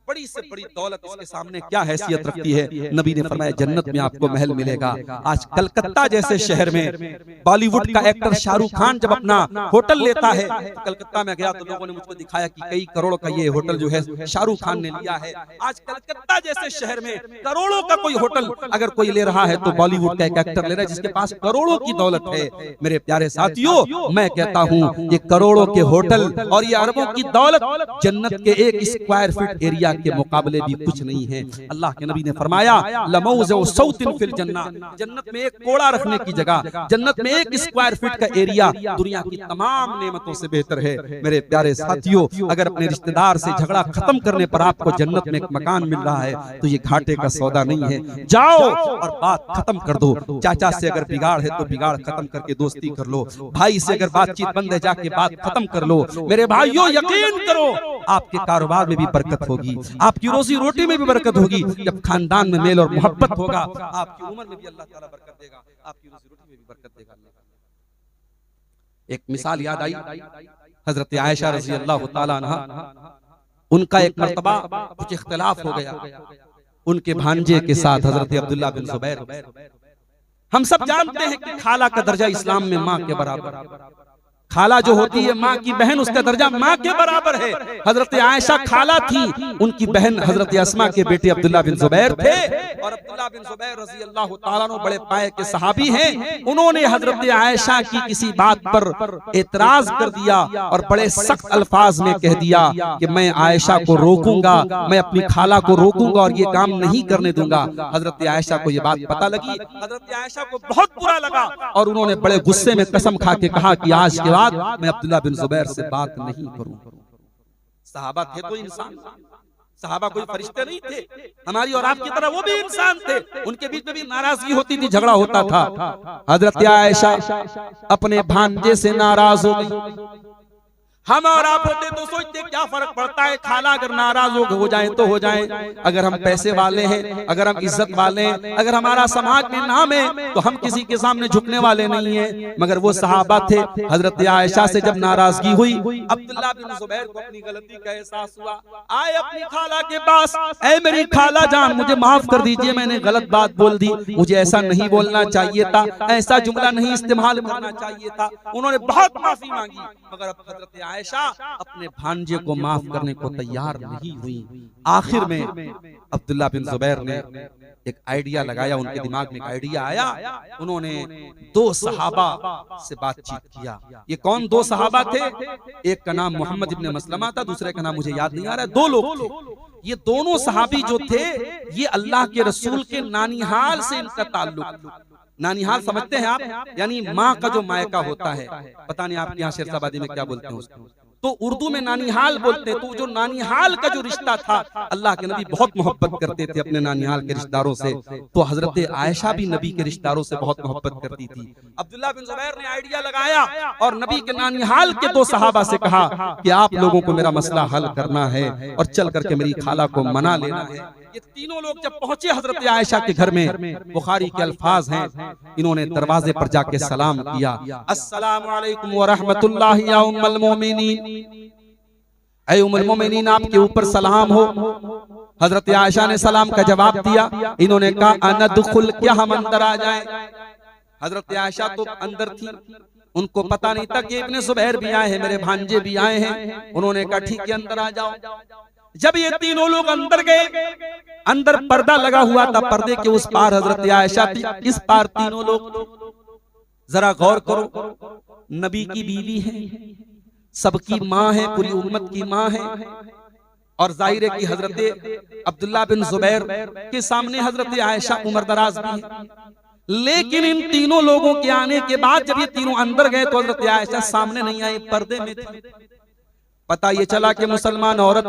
A: बड़ी से बड़ी दौलत इसके सामने क्या हैसियत रखती है। नबी ने फरमाया जन्नत में आपको महल मिलेगा। आज कलकत्ता जैसे शहर में बॉलीवुड का एक्टर शाहरुख खान जब अपना होटल लेता है, तो कलकत्ता में गया तो लोगों ने मुझको दिखाया कि कई करोड़ का ये होटल जो है शाहरुख खान ने लिया है। आज कलकत्ता जैसे शहर में करोड़ों का कोई होटल अगर कोई ले रहा है तो बॉलीवुड का एक एक्टर ले रहा है जिसके पास करोड़ों की दौलत है। मेरे प्यारे साथियों, मैं कहता हूँ ये करोड़ों के होटल और ये अरबों की दौलत जन्नत के 1 स्क्वायर फीट एरिया के मुकाबले भी कुछ नहीं है। अल्लाह के नबी ने फरमाया लमौज़ सौतिन फिल जन्ना, जन्नत में एक कोड़ा रखने की जगह, जन्नत में 1 स्क्वायर फीट का एरिया दुनिया की तमाम नेमतों से बेहतर है। मेरे प्यारे साथियों, अगर अपने रिश्तेदार से झगड़ा खत्म करने पर आपको जन्नत में एक मकान मिल रहा है तो ये घाटे का सौदा नहीं है। जाओ और बात खत्म कर दो। चाचा से अगर बिगाड़ है तो बिगाड़ खत्म करके दोस्ती कर लो, भाई से अगर बातचीत बंद है जाके बात खत्म कर लो। मेरे भाइयों, यकीन करो आपके कारोबार में भी बरकत होगी, आपकी रोजी रोटी में भी बरकत होगी। जब खानदान में मेल और मोहब्बत होगा, आपकी उम्र में भी अल्लाह ताला बरकत देगा, आपकी रोजी रोटी में भी बरकत देगा। एक मिसाल याद आई, हजरत आयशा रज़ी अल्लाह ताला अन्हा, उनका एक मर्तबा कुछ इख्तिलाफ हो गया उनके भांजे के साथ, हजरत अब्दुल्लाह बिन जुबैर। हम सब जानते हैं कि खाला का दर्जा इस्लाम में मां के बराबर। खाला जो होती है माँ की बहन, उसका दर्जा माँ के बराबर है। हजरत आयशा खाला थी, उनकी बहन हजरत अस्मा के बेटे अब्दुल्ला बिन जुबैर थे। और अब्दुल्ला बिन जुबैर रज़ी अल्लाह तआला अन्हु बड़े पाए के सहाबी हैं। उन्होंने हजरत आयशा की किसी बात पर एतराज कर दिया और बड़े सख्त अल्फाज में कह दिया कि मैं आयशा को रोकूंगा, मैं अपनी खाला को रोकूंगा और ये काम नहीं करने दूंगा। हजरत आयशा को ये बात पता लगी, हजरत आयशा को बहुत बुरा लगा और उन्होंने बड़े गुस्से में कसम खा के कहा कि आज के बाद मैं अब्दुल्ला बिन जुबैर से बात नहीं करूंगा। सहाबा थे तो इंसान, सहाबा कोई फरिश्ते नहीं थे, हमारी और आपकी तरह वो भी इंसान थे। उनके बीच में भी नाराजगी होती थी, झगड़ा होता था। हजरत आयशा अपने भांजे से नाराज हो गई। हम और आप होते तो सोचते क्या फर्क पड़ता है, खाला अगर नाराज हो जाए तो हो जाए। अगर हम पैसे वाले हैं, अगर हम इज्जत वाले हैं, अगर हमारा समाज में नाम है तो हम किसी के सामने झुकने वाले नहीं हैं। मगर वो सहाबा थे। हजरत आयशा से जब नाराजगी हुई, अब्दुल्ला बिन जुबैर को अपनी गलती का एहसास हुआ, आए अपनी खाला के पास, ऐ मेरी खाला जान मुझे माफ कर दीजिए, मैंने गलत बात बोल दी, मुझे ऐसा नहीं बोलना चाहिए था, ऐसा जुमला नहीं इस्तेमाल करना चाहिए था। उन्होंने बहुत माफी मांगी, मगर अब हजरत आयशा अपने भांजे को माफ करने को तैयार नहीं हुई। आखिर में अब्दुल्ला बिन जुबैर ने एक आइडिया लगाया, उनके दिमाग में एक आइडिया आया। उन्होंने दो सहाबा से बातचीत किया। ये कौन दो सहाबा थे? एक का नाम मोहम्मद इब्न मसलमा था, दूसरे का नाम मुझे याद नहीं आ रहा है। दो लोग थे। ये दोनों सहाबी जो थे ये अल्लाह के रसूल के नानिहाल से इनका ताल्लुक। नानिहाल समझते हैं आप? यानी माँ का जो मायका होता है, पता नहीं आपके यहाँ शेरशाबादी में क्या बोलते हैं उसको, तो उर्दू में नानिहाल बोलते हैं। तो जो नानिहाल का जो रिश्ता था, अल्लाह के नबी बहुत मोहब्बत करते थे अपने नानिहाल के रिश्तेदारों से, तो हजरत आयशा भी नबी के रिश्तेदारों से बहुत मोहब्बत करती थी। अब्दुल्ला बिन जुबैर ने आइडिया लगाया और नबी के नानिहाल के दो सहाबा से कहा कि आप लोगों को मेरा मसला हल करना है और चल करके मेरी खाला को मना लेना है। ये तीनों लोग जब पहुंचे हजरत आयशा के घर में, बुखारी के अल्फाज हैं, इन्होंने दरवाजे पर जाके सलाम किया, अस्सलामु अलैकुम व रहमतुल्लाहि या उम्मुल मोमिनीन, ऐ उम्मुल मोमिनीन आपके ऊपर सलाम हो। हजरत आयशा ने सलाम का जवाब दिया। इन्होंने कहा अनदखुल, क्या हम अंदर आ जाएं? हजरत आयशा तो अंदर थी, उनको पता नहीं था कि इब्ने जुबैर भी आए हैं, मेरे भांजे भी आए हैं। उन्होंने कहा ठीक है अंदर आ जाओ। जब ये तीनों लोग अंदर गए, अंदर पर्दा लगा हुआ था, पर्दे के उस पार हजरत आयशा थी, इस पार तीनों लोग। जरा गौर करो, नबी की बीवी है, सबकी माँ है, पूरी उम्मत की माँ है, और जाहिर है कि हजरत अब्दुल्ला बिन जुबैर के सामने हजरत आयशा उम्रदराज भी है। लेकिन इन तीनों लोगों के आने के बाद जब ये तीनों अंदर गए तो हजरत आयशा सामने नहीं आई, पर्दे में थी। पता ये चला कि मुसलमान औरत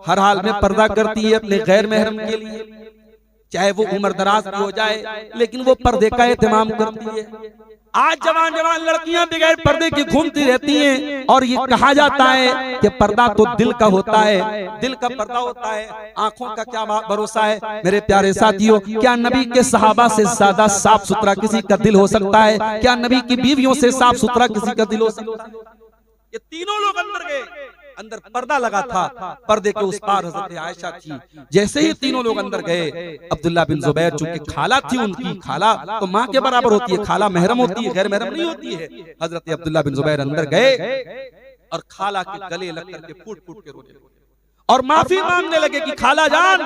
A: हर हाल में पर्दा करती है अपने गैर महरम के लिए, चाहे वो उम्रदराज हो जाए, लेकिन वो पर्दे का एहतमाम करती है। आज जवान जवान लड़कियां बगैर पर्दे की घूमती रहती हैं, और ये कहा जाता है कि पर्दा तो दिल का होता है, दिल का पर्दा होता है, आंखों का क्या भरोसा है। मेरे प्यारे साथियों, क्या नबी के सहाबा से ज्यादा साफ सुथरा किसी का दिल हो सकता है? क्या नबी की बीवियों से साफ सुथरा किसी का दिल हो सकता है? ये तीनों लोग अंदर गए, अंदर पर्दा लगा था, पर्दे के उस पार हजरत आयशा थी। जैसे ही तीनों लोग अंदर गए, अब्दुल्ला बिन जुबैर चूंकि खाला थी उनकी, खाला तो माँ के बराबर होती है, खाला महरम होती है, गैर महरम नहीं होती है। हजरत अब्दुल्ला बिन जुबैर अंदर गए और खाला के गले लग करके फूट फूट के रोने लगे और माफी मांगने लगे कि खाला जान,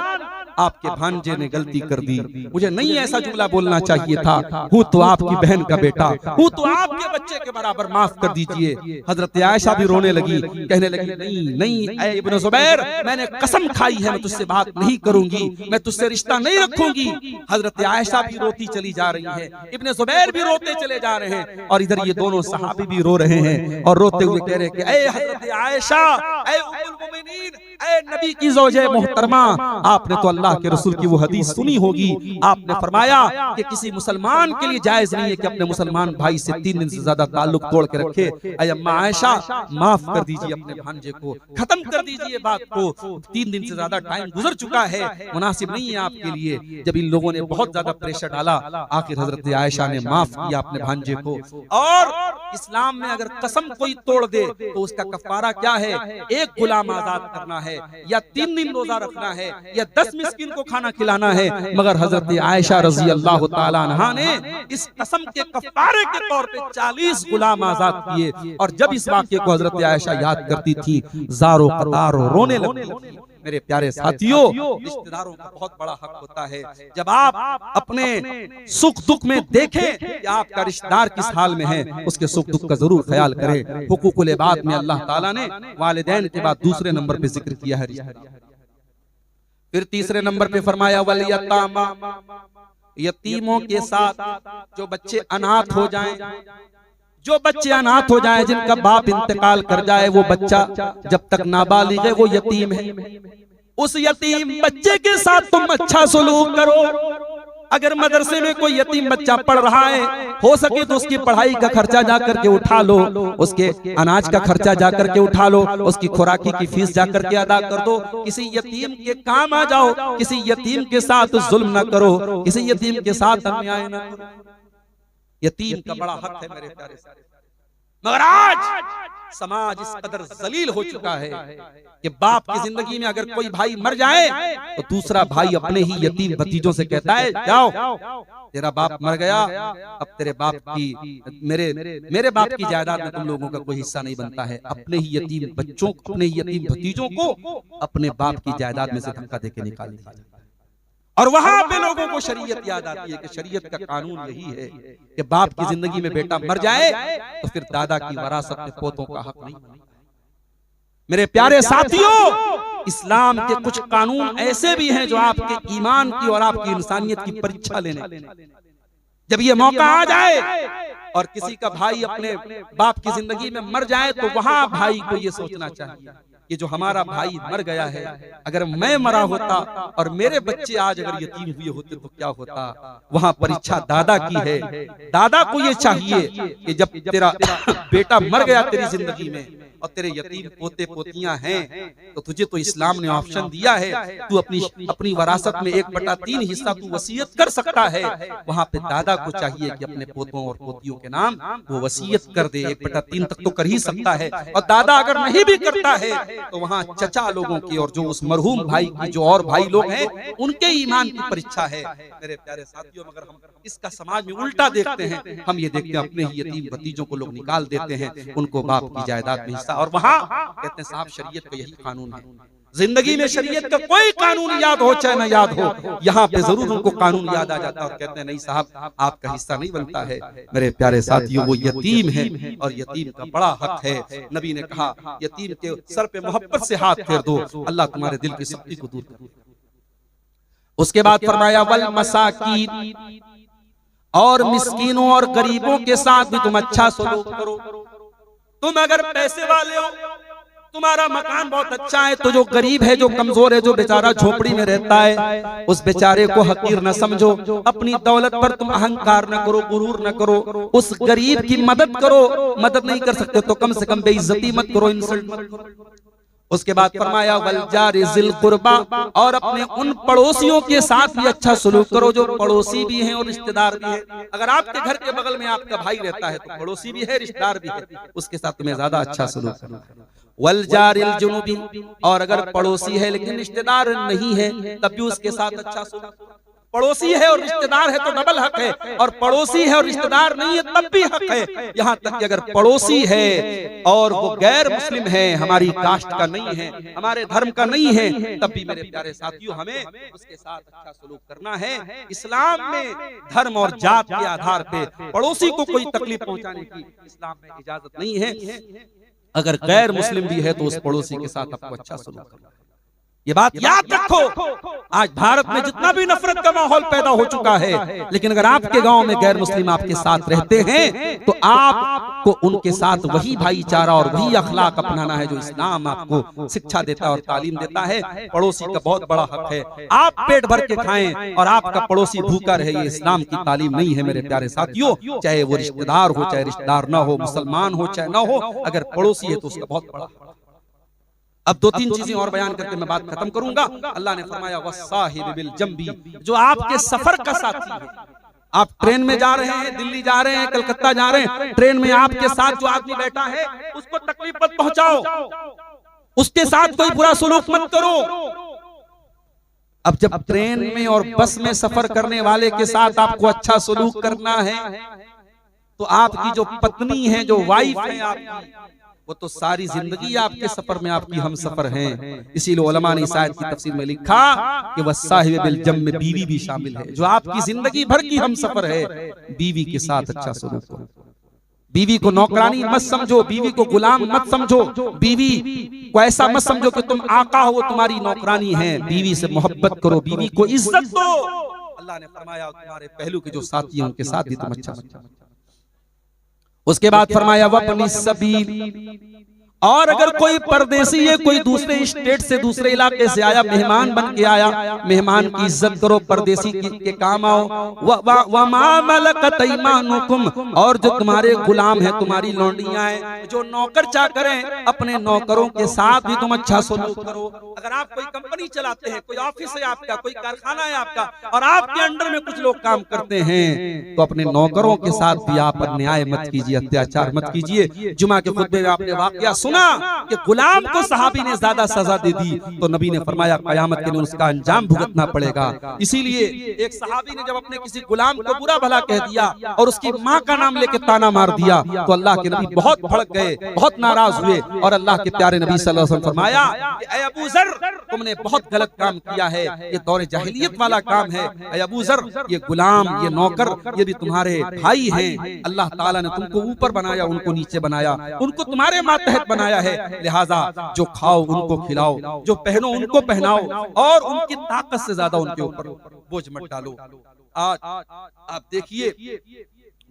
A: आपके भांजे ने गलती कर दी, मुझे नहीं ऐसा जुमला बोलना चाहिए था, हूँ तो आपकी बहन का बेटा, हूँ तो आपके बच्चे के बराबर, माफ कर दीजिए। हजरत आयशा भी रोने लगी, कहने लगी नहीं नहीं ऐ इब्ने जुबैर, मैंने कसम खाई है मैं तुझसे बात नहीं करूंगी, मैं तुझसे रिश्ता नहीं रखूंगी। हजरत आयशा भी रोती चली जा रही है, इब्ने जुबैर भी रोते चले जा रहे हैं, और इधर ये दोनों सहाबी भी रो रहे हैं और रोते हुए कह रहे हैं कि ऐ हजरत आयशा, ऐ उम्मुल मोमिनीन, ऐ नबी की ज़ौजे मोहतरमा, आपने तो अल्लाह के रसूल की वो हदीस सुनी होगी, आपने फरमाया कि किसी मुसलमान के लिए जायज नहीं है कि अपने मुसलमान भाई से 3 दिन से ज्यादा ताल्लुक तोड़ के रखे। ऐ अम्मा आयशा, माफ कर दीजिए अपने भांजे को, खत्म कर दीजिए बात को, 3 दिन से ज्यादा टाइम गुजर चुका है, मुनासिब नहीं है आपके लिए। जब इन लोगों ने बहुत ज्यादा प्रेशर डाला, आखिर हजरत आयशा ने माफ किया अपने भांजे को और इस्लाम में अगर कसम कोई तोड़ दे तो उसका कफारा क्या है? एक गुलाम आजाद करना है, या 3 दिन रोजा रखना है, या 10 मिस्किन को खाना खिलाना है। मगर हजरत आयशा रजी अल्लाह तआला अन्हा ने इस कसम के कफारे के तौर पे 40 गुलाम आजाद किए। और जब इस वाक्य को हजरत आयशा याद करती थी, ज़ारो कतारो रोने लगती थी। मेरे प्यारे साथियों, रिश्तेदारों का बहुत बड़ा हक होता है। जब आप अपने सुख दुख में देखें कि आपका रिश्तेदार किस हाल में है, उसके सुख दुख का जरूर ख्याल करें। हुकूकुल इबाद में अल्लाह ताला ने वालिदैन के बाद दूसरे नंबर पे जिक्र किया है रिश्तेदार। फिर तीसरे नंबर पे फरमाया वल यतामा, यतीमों के साथ जो बच्चे अनाथ हो जाएं, जो बच्चे अनाथ हो जाएं, जिनका बाप इंतकाल कर जाए, वो बच्चा जब तक नाबालिग है वो यतीम है। उस यतीम बच्चे के साथ तुम अच्छा सलूक करो। अगर मदरसे में कोई यतीम बच्चा पढ़ रहा है, हो सके तो उसकी पढ़ाई का खर्चा जा करके उठा लो, उसके अनाज का खर्चा जा करके उठा लो, उसकी खुराकी की फीस जा करके अदा कर दो। किसी यतीम के काम आ जाओ, किसी यतीम के साथ जुल्म न करो, किसी यतीम के साथ अन्याय न करो। यतीम का बड़ा हक है मेरे प्यारे सारे। मगर आज समाज इस कदर जलील हो चुका है कि बाप की जिंदगी में अगर कोई भाई मर जाए तो दूसरा भाई अपने ही यतीम भतीजों से कहता है, जाओ तेरा बाप मर गया, अब तेरे बाप की मेरे बाप की जायदाद में तुम लोगों का कोई हिस्सा नहीं बनता है। अपने ही यतीम बच्चों, अपने ही यतीम भतीजों को अपने बाप की जायदाद में से धक्का देके निकाल दिया। और वहां पे लोगों को शरीयत याद आती है कि शरीयत का कानून यही है कि बाप की जिंदगी में बेटा मर जाए तो फिर दादा की वरासत में पोतों का हक नहीं। मेरे प्यारे साथियों, इस्लाम के कुछ कानून ऐसे भी हैं जो आपके ईमान की और आपकी इंसानियत की परीक्षा लेने। जब ये मौका आ जाए और किसी का भाई अपने बाप की जिंदगी में मर जाए तो वहां भाई को ये सोचना चाहिए कि जो हमारा भाई मर गया है, अगर मैं मरा होता और मेरे बच्चे आज अगर यतीम हुए होते तो क्या होता। वहां परीक्षा दादा की है। दादा को ये चाहिए कि जब तेरा बेटा मर गया तेरी जिंदगी में और तेरे यतीम पोते पोतियां हैं तो तुझे तो इस्लाम ने ऑप्शन दिया है, तू अपनी वरासत में 1/3 हिस्सा तू वसीयत कर सकता है। वहां पे दादा को चाहिए कि अपने पोतों और पोतियों के नाम वो वसीयत कर दे। 1/3 तक तो कर ही सकता है। और दादा अगर नहीं भी करता है तो वहाँ चचा लोगों की और जो उस मरहूम भाई की जो और भाई लोग हैं उनके ईमान की परीक्षा है। मेरे प्यारे साथियों, मगर हम इसका समाज में उल्टा देखते हैं। हम ये देखते हैं अपने ही यतीम भतीजों को लोग निकाल देते हैं, उनको बाप की जायदाद में हिस्सा। और वहाँ कहते हैं साहब शरीयत का यही कानून है। जिंदगी में शरीयत का कोई कानून याद हो चाहे न याद हो, यहाँ पे जरूर उनको कानून याद आ जाता है और कहते हैं नहीं साहब आपका हिस्सा नहीं बनता है। मेरे प्यारे साथियों, वो यतीम है और यतीम का बड़ा हक है। नबी ने कहा यतीम के सर पे मोहब्बत से हाथ फेर दो, अल्लाह तुम्हारे दिल की सख्ती को दूर कर। उसके बाद फरमाया वल मसाकीन, और मिस्कीनों और गरीबों के साथ भी तुम अच्छा सलूक करो। तुम अगर पैसे वाले हो, तुम्हारा मकान बहुत अच्छा है, तो जो गरीब है, जो कमजोर है, जो बेचारा झोपड़ी में रहता है, उस बेचारे को हकीर न समझो। अपनी दौलत पर तुम अहंकार न करो, गुरूर न करो। उस गरीब की मदद करो। मदद नहीं कर सकते तो कम से कम बेइज्जती मत करो, इंसल्ट मत करो। उसके बाद फरमाया वल जारि जिल कुर्बा, और अपने उन पड़ोसियों के साथ भी अच्छा सलूक करो जो पड़ोसी भी हैं और रिश्तेदार भी हैं। अगर आपके घर के बगल में आपका भाई रहता है तो पड़ोसी भी है, रिश्तेदार भी है, उसके साथ तुम्हें ज्यादा अच्छा सलूक करना। वल जारिल जुनुबी, और अगर पड़ोसी है लेकिन रिश्तेदार नहीं है तब भी उसके साथ अच्छा सलूक। पड़ोसी है और रिश्तेदार है तो डबल हक है, और पड़ोसी है और रिश्तेदार नहीं है तब भी हक है। यहाँ तक कि अगर पड़ोसी है और वो गैर मुस्लिम है, हमारी कास्ट का नहीं है, हमारे धर्म का नहीं है, तब भी मेरे प्यारे साथियों हमें उसके साथ अच्छा सलूक करना है। इस्लाम में धर्म और जात के आधार पे पड़ोसी को कोई तकलीफ पहुंचाने की इस्लाम में इजाजत नहीं है। अगर गैर मुस्लिम भी है तो उस पड़ोसी के साथ आपको अच्छा सलूक करना है। ये बात याद रखो। आज भारत में जितना भी नफरत का माहौल पैदा हो चुका है, लेकिन अगर आपके गांव में गैर मुस्लिम आपके साथ रहते हैं तो आपको उनके साथ वही भाईचारा और वही अखलाक अपनाना है जो इस्लाम आपको शिक्षा देता है और तालीम देता है। पड़ोसी का बहुत बड़ा हक है। आप पेट भर के खाएं और आपका पड़ोसी भूखा रहे, ये इस्लाम की तालीम नहीं है मेरे प्यारे साथियों। चाहे वो रिश्तेदार हो, चाहे रिश्तेदार ना हो, मुसलमान हो चाहे ना हो, अगर पड़ोसी है तो उसका बहुत बड़ा हक। अब 2-3 चीजें और बयान करके मैं बात खत्म करूंगा। अल्लाह ने फरमाया वस्साहिब बिल जंबी, जो आपके सफर का साथी है, आप ट्रेन में जा रहे हैं, दिल्ली जा रहे हैं, कलकत्ता जा रहे हैं, ट्रेन में आपके साथ जो आदमी बैठा है उसको तकलीफ मत पहुंचाओ, उसके साथ कोई बुरा सलूक मत करो। अब जब ट्रेन में और बस में सफर करने वाले के साथ आपको अच्छा सलूक करना है तो आपकी जो पत्नी है, जो वाइफ है आपकी, वो तो सारी जिंदगी आपके सफर में आपकी हम सफर हैं। इसीलिए उलमा ने इस आयत की तफसीर में लिखा कि वह साहिब बिल जम में बीवी भी शामिल है, जो आपकी जिंदगी भर की हम सफर है। बीवी के साथ अच्छा सलूक करो, बीवी को नौकरानी मत समझो, बीवी को गुलाम मत समझो, बीवी को ऐसा मत समझो कि तुम आका हो वो तुम्हारी नौकरानी है। बीवी से मोहब्बत करो, बीवी को इज्जत दो। अल्लाह ने फरमाया तुम्हारे पहलू के जो साथी हैं उनके साथ भी तुम अच्छा। उसके बाद फरमाया वपनी सबील, और अगर कोई परदेसी है, कोई दूसरे स्टेट से दूसरे इलाके से आया, मेहमान बन के आया, मेहमान की इज्जत करो, परदेसी के काम आओ। वमा मलकत ऐमानुकुम, और जो तुम्हारे गुलाम है, तुम्हारी लौंडियां हैं, जो नौकर चाकर हैं, अपने नौकरों के साथ भी तुम अच्छा सलूक करो। अगर आप कोई कंपनी चलाते हैं, कोई ऑफिस है आपका, कोई कारखाना है आपका, और आपके अंडर में कुछ लोग काम करते हैं, तो अपने नौकरों के साथ भी आप अन्याय मत कीजिए, अत्याचार मत कीजिए। जुमा के खुतबे में आपने वाकया सुना कि गुलाम को सहाबी ने ज्यादा सजा दे दी, तो नबी ने फरमाया कयामत के दिन उसका अंजाम भुगतना पड़ेगा। इसीलिए एक सहाबी ने जब अपने किसी गुलाम को बुरा भला कह दिया और उसकी माँ का नाम लेके ताना मार दिया, तो अल्लाह के नबी बहुत भड़क गए, बहुत नाराज हुए, और अल्लाह के प्यारे नबी सल्लल्लाहु अलैहि वसल्लम फरमाया कि ऐ अबू ज़र, तुमने बहुत गलत काम किया है, ये दौर जाहिलियत वाला काम है। ऐ अबू ज़र, ये गुलाम, ये नौकर, ये भी तुम्हारे भाई हैं। अल्लाह ताला ने तुमको ऊपर बनाया, उनको नीचे बनाया, उनको तुम्हारे मातहत बनाया है। लिहाजा जो खाओ उनको खिलाओ, जो पहनो उनको पहनाओ, और उनकी ताकत से ज्यादा उनके ऊपर बोझ मत डालो। आज आप देखिए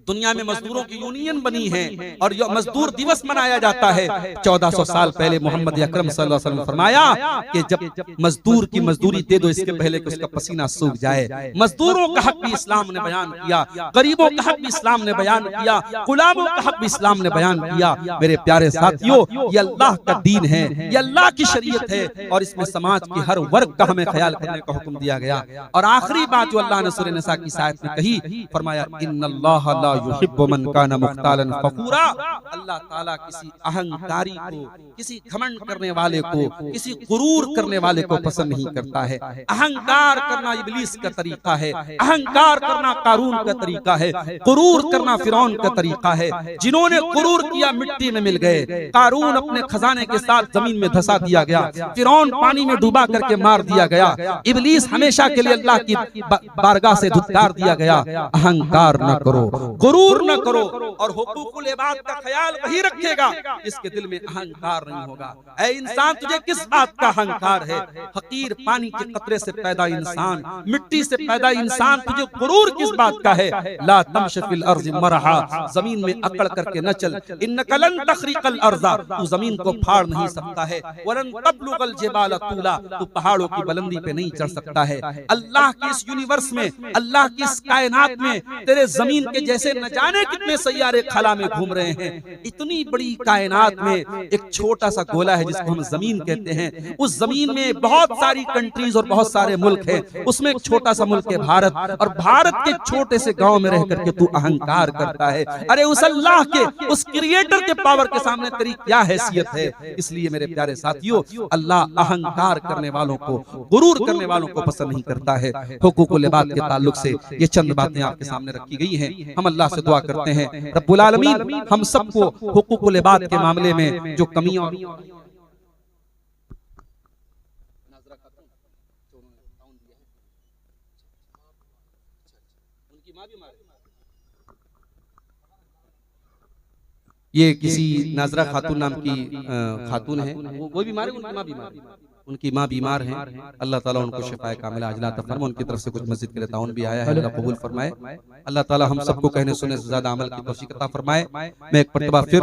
A: दुनिया में मजदूरों की यूनियन बनी है और यह मजदूर दिवस मनाया जाता है। 1400 साल पहले मोहम्मद अकरम सल्लल्लाहु अलैहि वसल्लम फरमाया कि जब मजदूर की मजदूरी दे दो इसके पहले कि उसका पसीना सूख जाए। मजदूरों का हक भी इस्लाम ने बयान किया, गरीबों का हक भी इस्लाम ने बयान किया, गुलामों का हक भी इस्लाम ने बयान किया। मेरे प्यारे साथियों, ये अल्लाह का दीन है, ये अल्लाह की शरीयत है, और इसमें समाज की हर वर्ग का हमें ख्याल करने का हुक्म दिया गया। और आखिरी बात जो अल्लाह ने सूरह निसा की आयत में कही, फरमाया इन्नल्लाह ला युहिब्बु मन काना मुख्तालन फखूरा। अल्लाह ताला किसी अहंकारी को, किसी घमंड करने वाले को, किसी गुरूर करने वाले को पसंद नहीं करता है। अहंकार करना इब्लीस का तरीका है, अहंकार करना कारून का तरीका है, गुरूर करना फिरौन का तरीका है। जिन्होंने गुरूर किया मिट्टी में मिल गए। कारून अपने खजाने के साथ जमीन में धंसा दिया गया, फिरौन पानी में डूबा करके मार दिया गया, इब्लीस हमेशा के लिए अल्लाह की बारगाह से धुतकार दिया गया। अहंकार न करो, गुरूर न करो, और हुकूकुल इबाद का ख्याल वही रखेगा जिसके दिल में अहंकार नहीं होगा। ऐ इंसान, तुझे किस बात का अहंकार है? फकीर पानी के कतरे से पैदा इंसान, मिट्टी से पैदा इंसान, तुझे गुरूर किस बात का है? ला तमश फिल अर्ज़ मरहा, जमीन में अकड़ करके न चल। इन्नका लन तखरिकल अर्ज़ा, तू जमीन को फाड़ नहीं सकता है। वलन तबलुगल जिबाल तूला, तू पहाड़ों की बुलंदी पे नहीं चढ़ सकता है। अल्लाह के इस यूनिवर्स में, अल्लाह की इस कायनात में तेरे जमीन के जैसे न जाने कितने सैयारे खला में घूम रहे हैं। इतनी बड़ी कायनात में एक छोटा सा गोला है जिसको हम जमीन कहते हैं। उस जमीन में बहुत सारी कंट्रीज और बहुत सारे मुल्क हैं। उसमें एक छोटा सा मुल्क है भारत, और भारत के छोटे से गांव में रह करके तू अहंकार करता है। अरे उस अल्लाह के, उस क्रिएटर के पावर के सामने तेरी क्या हैसियत है? इसलिए मेरे प्यारे साथियों, अल्लाह अहंकार करने वालों को, गुरूर करने वालों को पसंद नहीं करता है। हुकूकुल इबाद के ताल्लुक से ये चंद बातें आपके सामने रखी गई हैं। हम अल्लाह से दुआ करते हैं रब्बुल आलमीन हम सबको हुकूकुल इबाद के मामले में जो कमियां ये किसी नाजरा खातून नाम की खातून है, वो बीमार है, उनकी माँ बीमार हैं। अल्लाह ताला उनको शिफाए कामिला अजला अता फरमाए। उनकी तरफ से कुछ मस्जिद के लिए ताउन भी आया है, अल्लाह कबूल फरमाए। अल्लाह ताला हम सबको कहने सुनने से ज्यादा अमल की तौफीक अता फरमाए। मैं एक मरतबा फिर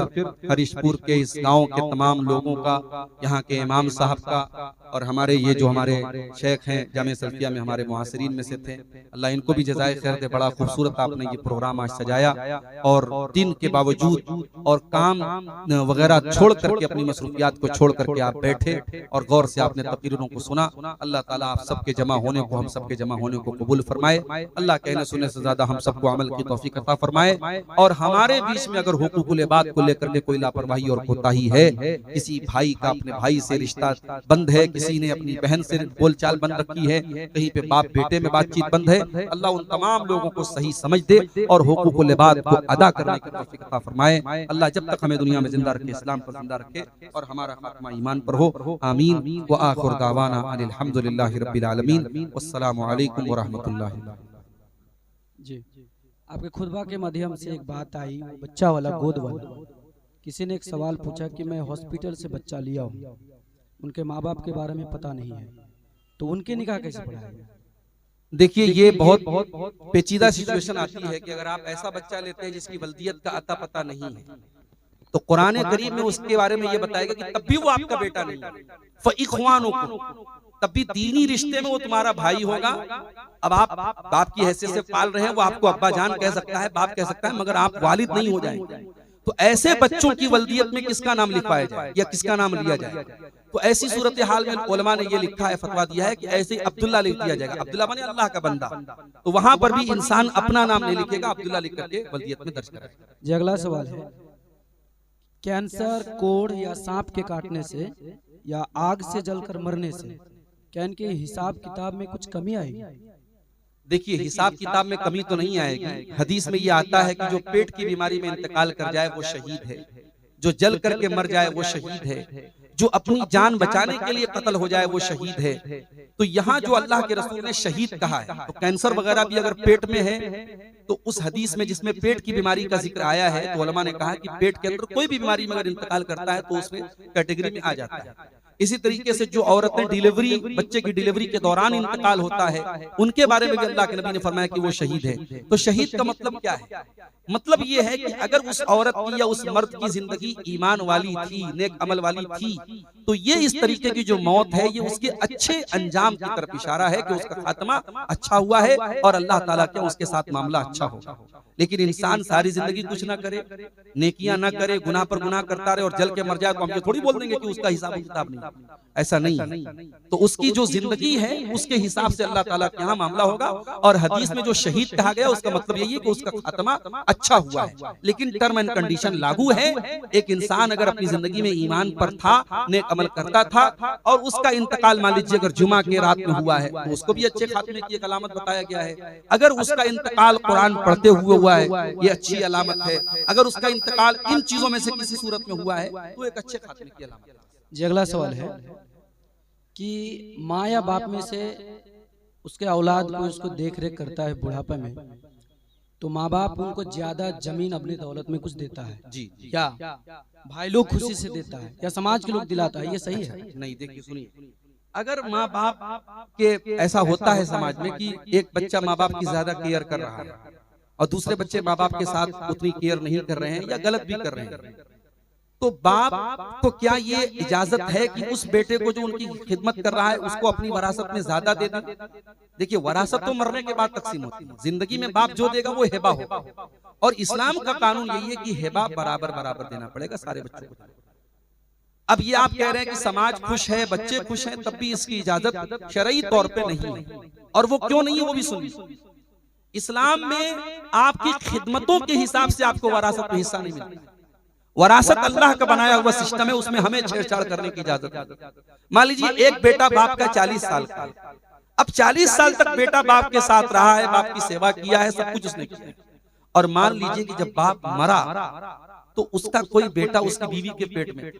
A: हरीशपुर के इस गांव के तमाम लोगों का, यहाँ के इमाम साहब का, और हमारे ये जो हमारे शेख हैं जामिया सल्फिया में हमारे मुआसिरीन में से थे, अल्लाह इनको भी जज़ाए खैर दे। बड़ा खूबसूरत आपने ये प्रोग्राम आज सजाया, और दिन के बावजूद और काम वगैरह छोड़ करके, अपनी मसरूफियात को छोड़ करके आप बैठे और गौर से आप आपने तकरीरों को सुना। अल्लाह ताला आप सबके जमा होने को, हम सबके जमा होने को कबूल फरमाए। अल्लाह कहने सुनने से ज्यादा हम सबको अमल की तौफीक अता फरमाए। और हमारे बीच में अगर हुकूकुल इबाद को लेकर के कोई लापरवाही और कोताही है, किसी भाई का अपने भाई से रिश्ता बंद है, किसी ने अपनी बहन से बोलचाल बंद रखी है, कहीं पे बाप बेटे में बातचीत बंद है, अल्लाह उन तमाम लोगों को सही समझ दे और हुकूकुल इबाद को अदा करने की तौफीक अता फरमाए। अल्लाह जब तक हमें दुनिया में जिंदा रखे, इस्लाम पर जिंदा रखे और हमारा खात्मा ईमान पर हो। आमीन व आखिर दावाना अनिल हम्दुलिल्लाहि रब्बिल आलमीन। वस्सलामु अलैकुम व रहमतुल्लाहि।
B: जी, आपके खुतबा के माध्यम से एक बात आई, बच्चा वाला, गोद वाला। किसी ने एक सवाल पूछा कि मैं हॉस्पिटल से बच्चा लिया हूँ, उनके माँ बाप के बारे में पता नहीं है, तो उनके निकाह कैसे पढ़ाएंगे?
A: देखिए, ये बहुत पेचीदा सिचुएशन आती है कि अगर आप ऐसा बच्चा लेते हैं जिसकी वल्दियत का अता पता नहीं है, तो कुरान करीम में उसके बारे में ये बताएगा कि तब भी वो आपका बेटा नहीं है। फ़इख़्वानुकुम, तब भी दीनी रिश्ते में वो तुम्हारा भाई होगा। अब आप बाप की हैसियत से पाल रहे हैं, वो आपको अब्बा जान कह सकता है, बाप कह सकता है, मगर आप वालिद नहीं हो जाएंगे। तो ऐसे बच्चों की वल्दियत में किसका नाम लिखवाया जाए या किसका नाम लिया जाए? तो ऐसी सूरत हाल में उलमा ने ये लिखा है, फतवा दिया है कि ऐसे अब्दुल्ला लिख दिया जाएगा। अब्दुल्ला माने अल्लाह का बंदा। तो वहां पर भी इंसान अपना नाम नहीं लिखेगा, अब्दुल्ला लिख करके वल्दियत में दर्ज करेगा।
B: जी, अगला सवाल है, कैंसर, कोढ़ या सांप के काटने से या आग से जलकर मरने से क्या इनके हिसाब किताब में कुछ कमी आएगी?
A: देखिए, हिसाब किताब में कमी तो नहीं आएगी। हदीस में ये आता है कि जो पेट की बीमारी में इंतकाल कर जाए वो शहीद है, जो जल करके मर जाए वो शहीद है, जो अपनी जान बचाने के लिए कत्ल हो जाए वो शहीद है। तो यहाँ जो अल्लाह के रसूल ने शहीद कहा है, तो कैंसर वगैरह भी अगर पेट में है तो उस हदीस में जिसमें पेट की बीमारी का जिक्र आया है, तो उलमा ने कहा कि पेट के अंदर कोई भी बीमारी में अगर इंतकाल करता है तो उसमें कैटेगरी में आ जाता है। इसी तरीके से जो औरतें डिलीवरी, बच्चे की डिलीवरी के दौरान इंतकाल होता है, उनके बारे में भी अल्लाह के नबी ने फरमाया कि वो शहीद है। तो शहीद का मतलब क्या है? मतलब ये है कि अगर उस औरत की या उस मर्द की जिंदगी ईमान वाली थी, नेक अमल वाली थी, तो ये इस तरीके की जो मौत है ये उसके अच्छे अंजाम की तरफ इशारा है कि उसका खात्मा अच्छा हुआ है और अल्लाह ताला क्या उसके साथ मामला अच्छा होगा। लेकिन इंसान सारी जिंदगी कुछ ना करे, नेकियां ना करे, गुनाह पर गुनाह करता रहे और जल के मर जाए, तो हम ये थोड़ी बोल देंगे कि उसका हिसाब किताब नहीं। ऐसा नहीं। तो उसकी जो जिंदगी है उसके हिसाब से अल्लाह ताला के यहाँ मामला होगा। और हदीस में जो शहीद कहा गया उसका मतलब यही है कि उसका खात्मा अच्छा हुआ है। लेकिन टर्म एंड कंडीशन लागू है। एक इंसान अगर अपनी जिंदगी में ईमान पर था, नेक अमल करता था और उसका इंतकाल मान लीजिए अगर जुमा के रात में हुआ है, तो उसको भी अच्छे खात्मे की एक अलामत बताया गया है। अगर उसका इंतकाल कुरान पढ़ते हुए हुआ है, ये अच्छी अलामत है। अगर उसका इंतकाल इन चीजों में से किसी सूरत में हुआ है तो एक अच्छे खात्मे की अलामत है।
B: जी, अगला सवाल है कि माँ या बाप में से उसके औलाद को उसको देख रेख करता है बुढ़ापे में, तो माँ बाप उनको ज्यादा जमीन अपनी दौलत में कुछ देता है
A: जी,
B: या भाई लोग खुशी से देता है या समाज के लोग दिलाता है, ये सही है?
A: नहीं, देखिए सुनिए, अगर माँ बाप के ऐसा होता है समाज में कि एक बच्चा माँ बाप की ज्यादा केयर कर रहा है और दूसरे बच्चे माँ बाप के साथ उतनी केयर नहीं कर रहे हैं या गलत भी कर रहे हैं, तो बाप को क्या ये इजाजत है कि उस बेटे को जो उनकी खिदमत कर रहा है उसको अपनी वरासत में ज्यादा दे दे? देखिए, वरासत तो मरने के बाद तकसीम होती है, जिंदगी में बाप जो देगा वो हिबा होगा। और इस्लाम का कानून यही है कि हिबा बराबर बराबर देना पड़ेगा सारे बच्चों को। अब ये आप कह रहे हैं कि समाज खुश है, बच्चे खुश हैं, तब भी इसकी इजाजत शरई तौर पे नहीं है। और वो क्यों नहीं है वो भी सुनिए। इस्लाम में आपकी खिदमतों के हिसाब से आपको वरासत में हिस्सा नहीं मिलता। वरासत अल्लाह का बनाया हुआ सिस्टम है, उसमें हमें छेड़छाड़ करने की इजाजत है। मान लीजिए एक बेटा बाप का 40 साल का, अब 40 साल तक बेटा बाप के साथ रहा है, बाप की सेवा किया है, सब कुछ उसने किया, और मान लीजिए कि जब बाप मरा तो उसका कोई बेटा उसकी बीवी के पेट में,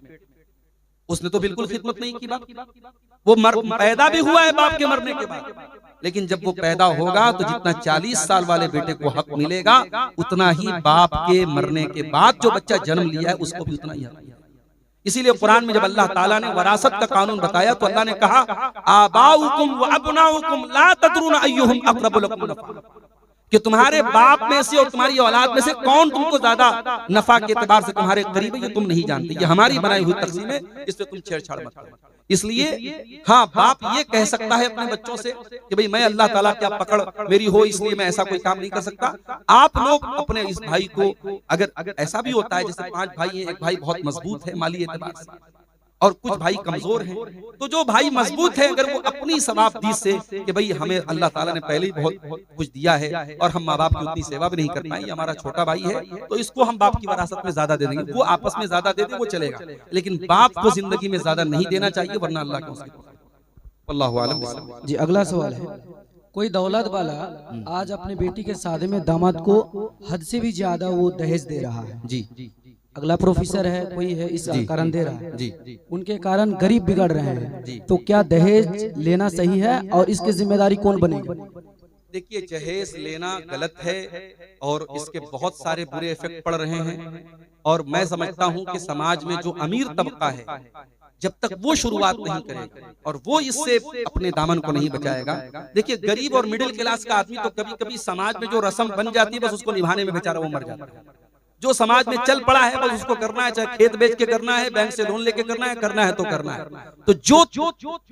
A: उसने तो बिल्कुल खिदमत नहीं की बाप की। वो पैदा भी हुआ है बाप के मरने के बाद, लेकिन जब वो पैदा होगा तो जितना 40 साल वाले बेटे को हक मिलेगा उतना ही बाप के मरने के बाद जो बच्चा जन्म लिया है उसको भी उतना ही हक। इसीलिए कुरान में जब अल्लाह ताला ने वरासत का कानून बताया तो अल्लाह ने कहा आबाउकुम व अबनाउकुम ला तदरुना अय्युहुम अक़रबु लकुम नफ़ा, कि तुम्हारे बाप में से और तुम्हारी औलाद में से कौन तुमको ज्यादा नफा के एतबार से तुम्हारे करीब है ये तुम नहीं जानते। ये हमारी बनाई हुई तकसीम है, इस पे तुम छेड़छाड़ मत करो। इसलिए हाँ, बाप ये कह सकता है अपने बच्चों से कि भाई मैं अल्लाह ताला क्या पकड़ मेरी हो इसलिए मैं ऐसा कोई काम नहीं कर सकता। आप लोग अपने इस भाई को, अगर ऐसा भी होता है जैसे 5 भाई हैं, एक भाई बहुत मजबूत है माली एतबार से और कुछ भाई कमजोर हैं। तो जो भाई मजबूत है, अगर वो अपनी सवाबदी से कि भाई हमें अल्लाह ताला ने पहले ही बहुत कुछ दिया है और हम माँ बाप की उतनी सेवा भी नहीं कर पाए, हमारा छोटा भाई है तो इसको हम बाप की विरासत में ज्यादा दे देंगे, वो आपस में ज्यादा दे दे वो चलेगा, लेकिन बाप को जिंदगी में ज्यादा नहीं देना चाहिए, वरना अल्लाह के उसके। अल्लाहु आलम।
B: जी अगला सवाल है, कोई दौलत वाला आज अपने बेटी के शादी में दामाद को हद से भी ज्यादा वो दहेज दे रहा है।
A: जी
B: अगला प्रोफेसर है, कोई है, इस कारण दे रहा है।
A: जी
B: उनके कारण गरीब बिगड़ रहे हैं।
A: जी।
B: तो क्या दहेज लेना सही है और इसकी जिम्मेदारी कौन बनेगा?
A: देखिए, जहेज लेना गलत है और इसके बहुत सारे बुरे इफेक्ट पड़ रहे हैं, और मैं समझता हूं कि समाज में जो अमीर तबका है, जब तक वो शुरुआत नहीं करेगा और वो इससे अपने दामन को नहीं बचाएगा। देखिए, गरीब और मिडिल क्लास का आदमी तो कभी कभी समाज में जो रस्म बन जाती है बस उसको निभाने में बेचारा वो मर जाता है। जो समाज में चल पड़ा है बस उसको करना है, चाहे खेत बेच के करना है, बैंक से लोन लेके करना है तो करना है। तो जो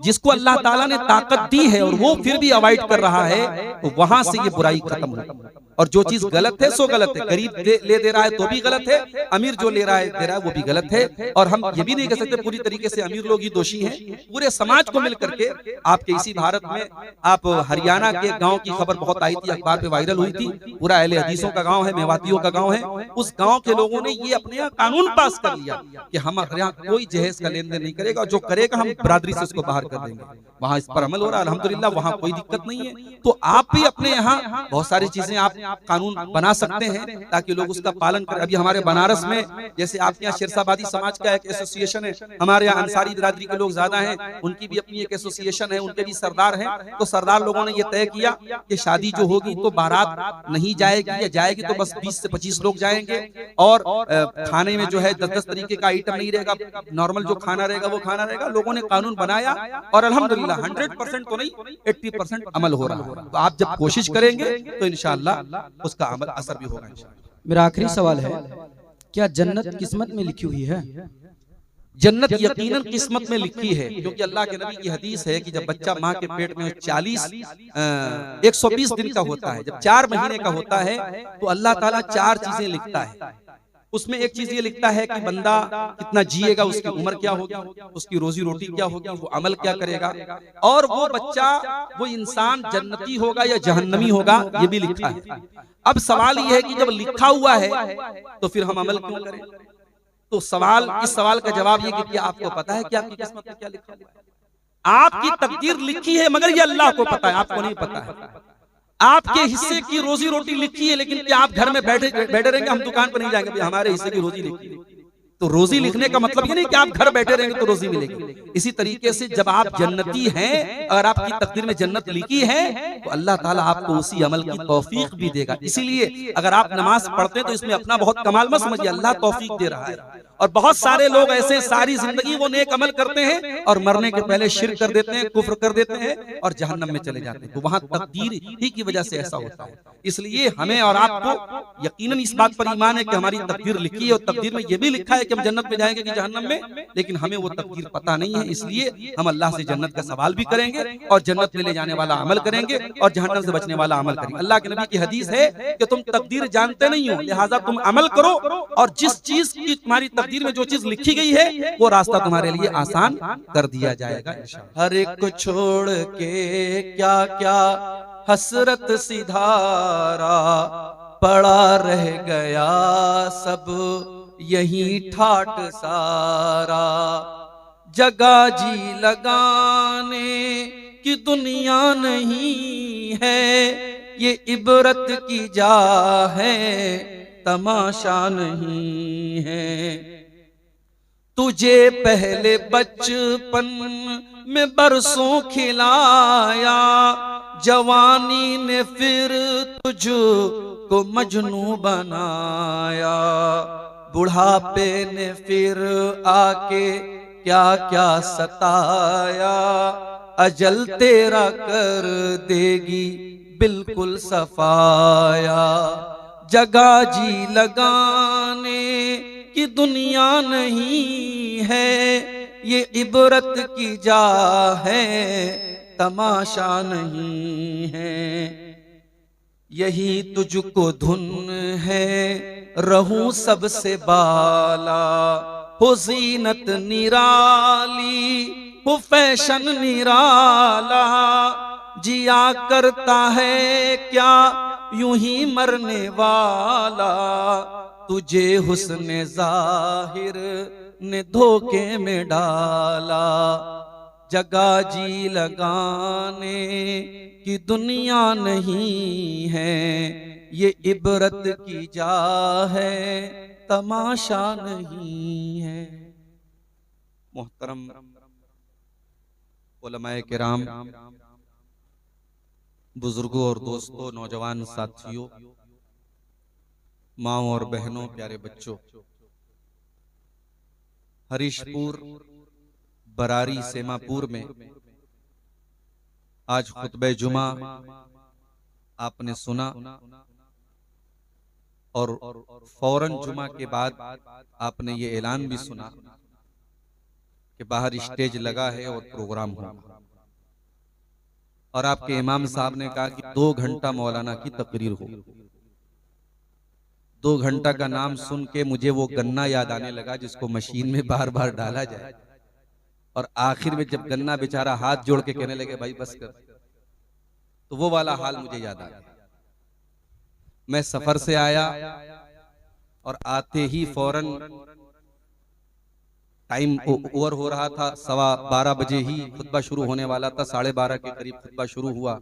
A: जिसको अल्लाह ताला ने ताकत दी है और वो फिर भी अवॉइड कर रहा है, तो वहां से ये बुराई खत्म हो। और जो चीज गलत है सो गलत है, गरीब ले दे रहा है तो भी गलत है, अमीर जो ले रहा है दे रहा है वो भी गलत है। और हम ये भी नहीं कह सकते पूरी तरीके से अमीर लोग ही दोषी हैं, पूरे समाज को मिल करके। आपके इसी भारत में आप हरियाणा के गांव की खबर बहुत आई थी, अखबार पे वायरल हुई थी, पूरा अहले हदीसों का गांव है, मेवातियों का गांव है। उस गांव के लोगों ने ये अपने यहाँ कानून पास कर लिया कि हमारे यहाँ कोई जहेज का लेन देन नहीं करेगा, जो करेगा हम बरादरी से उसको बाहर कर देंगे। वहां इस पर अमल हो रहा है अल्हम्दुलिल्लाह, वहां कोई दिक्कत नहीं है। तो आप भी अपने यहाँ बहुत सारी चीजें आप कानून बना सकते हैं ताकि लोग उसका पालन करें। अभी हमारे बनारस में जैसे आपके यहाँ शेरशाबादी समाज का एक एसोसिएशन है, हमारे यहाँ अंसारी बिरादरी के लोग ज्यादा हैं, उनकी भी अपनी एक एसोसिएशन है, उनके भी सरदार हैं। तो सरदार लोगों ने ये तय किया कि शादी जो होगी तो बारात नहीं जाएगी, या जाएगी तो बस 20 से 25 लोग जाएंगे, और खाने में जो है 10-10 तरीके का आइटम नहीं रहेगा, नॉर्मल जो खाना रहेगा वो खाना रहेगा। लोगों ने कानून बनाया और अल्हम्दुलिल्लाह 100% तो नहीं 80% अमल हो रहा है। तो आप जब कोशिश करेंगे तो इंशाअल्लाह उसका अमल असर भी होगा।
B: मेरा आखिरी सवाल है, क्या जन्नत किस्मत में लिखी हुई है?
A: जन्नत यकीनन किस्मत में लिखी है, क्योंकि अल्लाह के नबी की हदीस है कि जब बच्चा माँ के पेट में 120 दिन का होता है, जब 4 महीने का होता है तो अल्लाह ताला 4 चीजें लिखता है। उसमें एक चीज ये लिखता है कि बंदा कितना जिएगा, उसकी उम्र क्या होगी, उसकी रोजी रोटी क्या होगी, वो अमल क्या करेगा, और वो बच्चा वो इंसान जन्नती होगा या जहन्नमी होगा, ये भी लिखा है। अब सवाल ये है कि जब लिखा हुआ है तो फिर हम अमल क्यों करें? तो इस सवाल का जवाब ये कि क्या आपको पता है कि आपकी किस्मत में क्या लिखा है? आपकी तकदीर लिखी है मगर ये अल्लाह को पता है, आपको नहीं पता है। आपके हिस्से की रोजी रोटी लिखी है, लेकिन क्या आप घर में बैठे रहेंगे? हम दुकान पर नहीं जाएंगे, हमारे हिस्से की रोजी लिखी है। तो रोजी लिखने का मतलब ये नहीं कि आप घर बैठे रहेंगे तो रोजी मिलेगी। इसी तरीके से जब आप जन्नती हैं और आपकी तकदीर में जन्नत लिखी है तो अल्लाह ताला आपको उसी अमल की तौफीक भी देगा। इसीलिए अगर आप नमाज पढ़ते हैं तो इसमें अपना बहुत कमाल मत समझिए, अल्लाह तौफीक दे रहा है। और बहुत सारे लोग ऐसे सारी जिंदगी वो नेक अमल करते हैं और मरने के पहले शिर्क कर देते हैं, कुफ्र कर देते हैं और जहन्नम में चले जाते हैं। तो वहां तकदीर ही की वजह से ऐसा होता है। इसलिए हमें और आपको यकीनन इस बात पर ईमान है कि हमारी तकदीर लिखी है और तकदीर में ये भी लिखा है कि हम जन्नत में जाएंगे कि जहन्नम में, लेकिन हमें वो तकदीर पता नहीं है। इसलिए हम अल्लाह से जन्नत का सवाल भी करेंगे और जन्नत में ले जाने वाला अमल करेंगे और जहन्नम से बचने वाला अमल करेंगे। अल्लाह के नबी की हदीस है कि तुम तकदीर जानते नहीं हो, लिहाजा तुम अमल करो और जिस चीज की तुम्हारी तकदीर में जो चीज लिखी गई है वो रास्ता तुम्हारे लिए आसान कर दिया जाएगा। हर एक को छोड़ के क्या क्या हसरत सिधारा, पड़ा रह गया सब यही ठाट सारा। जगह जी लगाने की दुनिया नहीं है, ये इबरत की जा है तमाशा नहीं है। तुझे पहले बचपन में बरसों खिलाया, जवानी ने फिर तुझको मजनू बनाया। बुढ़ापे ने फिर आके क्या क्या सताया, अजल तेरा कर देगी बिल्कुल सफाया। जगह जी लगाने की दुनिया नहीं है, ये इबरत की जा है तमाशा नहीं है। यही तुझको धुन है रहूं सबसे बाला, हो ज़ीनत निराली, हो फैशन निराला, जिया करता है क्या यूं ही मरने वाला, तुझे हुस्न ज़ाहिर ने धोखे में डाला, जगह जी लगाने की दुनिया नहीं है, ये इबरत की जा है तमाशा नहीं है। मोहतरम उलमाए किराम, बुजुर्गों और दोस्तों, नौजवान साथियों, माओ और बहनों, प्यारे बच्चों, हरीशपुर, बरारी, सेमापुर में आज खुतबे जुमा आपने सुना और फौरन जुमा के बाद आपने ये ऐलान भी सुना कि बाहर स्टेज लगा है और प्रोग्राम होगा। और आपके इमाम साहब ने कहा कि 2 घंटा मौलाना की तकरीर हो। 2 घंटा का नाम सुन के मुझे वो गन्ना याद आने लगा जिसको मशीन में बार बार डाला जाए, और आखिर में जब गन्ना बेचारा हाथ जोड़ के कहने लगे भाई बस कर, तो वो वाला हाल मुझे याद आ गया। मैं सफर से आया और आते ही फौरन टाइम ओवर हो रहा था, 12:15 बजे ही खुतबा शुरू होने वाला था, 12:30 के करीब खुतबा शुरू हुआ।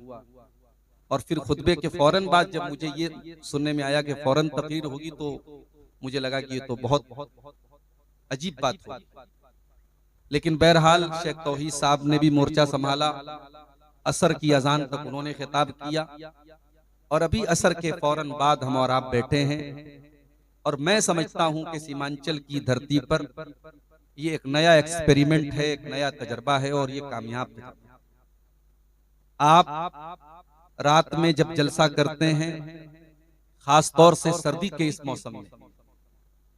A: और फिर खुतबे के फौरन बाद जब मुझे ये सुनने में आया कि फौरन तकरीर होगी, तो मुझे लगा कि ये तो बहुत अजीब बात होगी। लेकिन बहरहाल शेख तौहीद साहब ने भी मोर्चा संभाला, असर की अजान तक उन्होंने खिताब किया, और अभी असर के फौरन बाद हम और आप बैठे हैं। और मैं समझता हूं कि सीमांचल की धरती पर ये एक नया एक्सपेरिमेंट है, एक नया तजर्बा है, और ये कामयाब है। आप रात में जब जलसा करते हैं, खास तौर से सर्दी के इस मौसम में,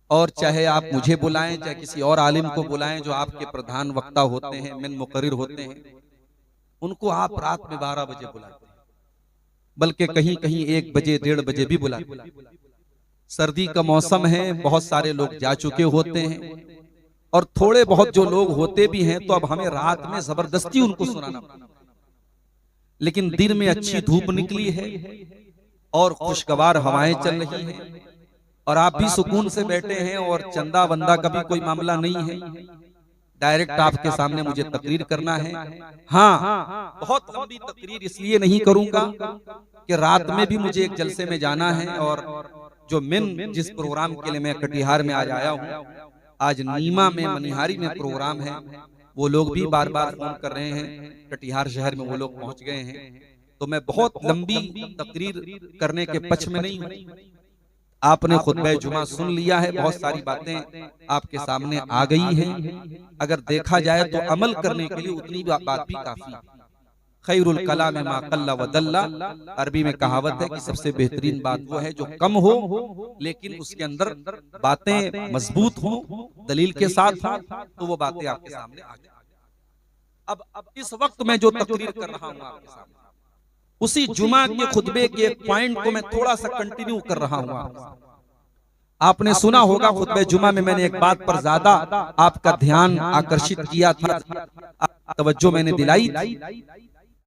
A: और चाहे आप मुझे बुलाएं चाहे किसी और आलिम को बुलाएं जो आपके प्रधान वक्ता होते हैं, मेन मुकर्रिर होते हैं, उनको आप रात में 12 बजे बुलाते हैं, बल्कि कहीं कहीं 1 बजे 1:30 बजे भी बुलाते हैं। सर्दी का मौसम है, बहुत सारे लोग जा चुके होते हैं, और थोड़े बहुत जो लोग होते भी हैं तो अब हमें रात में जबरदस्ती उनको सुनाना पड़ता। लेकिन दिन में अच्छी धूप निकली है और खुशगवार हवाएं चल रही हैं, और आप भी सुकून से बैठे हैं, और चंदा वंदा का भी कोई मामला नहीं है। डायरेक्ट आपके सामने मुझे तकरीर करना है। हाँ, बहुत लंबी तकरीर इसलिए नहीं करूंगा कि रात में भी मुझे एक जलसे में जाना है, और जो मेन जिस प्रोग्राम के लिए मैं कटिहार में आज आया हूँ, आज नीमा में मनिहारी में प्रोग्राम है, वो लोग भी बार बार फोन कर रहे हैं, कटिहार शहर में वो लोग पहुंच गए हैं, तो मैं बहुत लंबी तकरीर करने के पक्ष में नहीं हूं। आपने खुतबे जुमा सुन लिया है, बहुत सारी बातें आपके सामने आ गई हैं। अगर देखा जाए तो अमल करने के लिए उतनी बात भी काफी है। खैरुल कलाम मा कल्ला व दल्ला, अरबी में कहावत है कि सबसे बेहतरीन बात वो है जो कम हो लेकिन उसके अंदर बातें मजबूत हो, दलील के साथ हो, तो वो बातें आपके सामने आ जाए। अब इस वक्त मैं जो तकरीर कर रहा हूं आपके सामने, उसी जुमा के खुतबे के एक पॉइंट को मैं थोड़ा सा कंटिन्यू कर रहा हूं। आपने सुना होगा खुतबे जुमा में मैंने एक बात पर ज्यादा आपका ध्यान आकर्षित किया था, तवज्जो मैंने दिलाई थी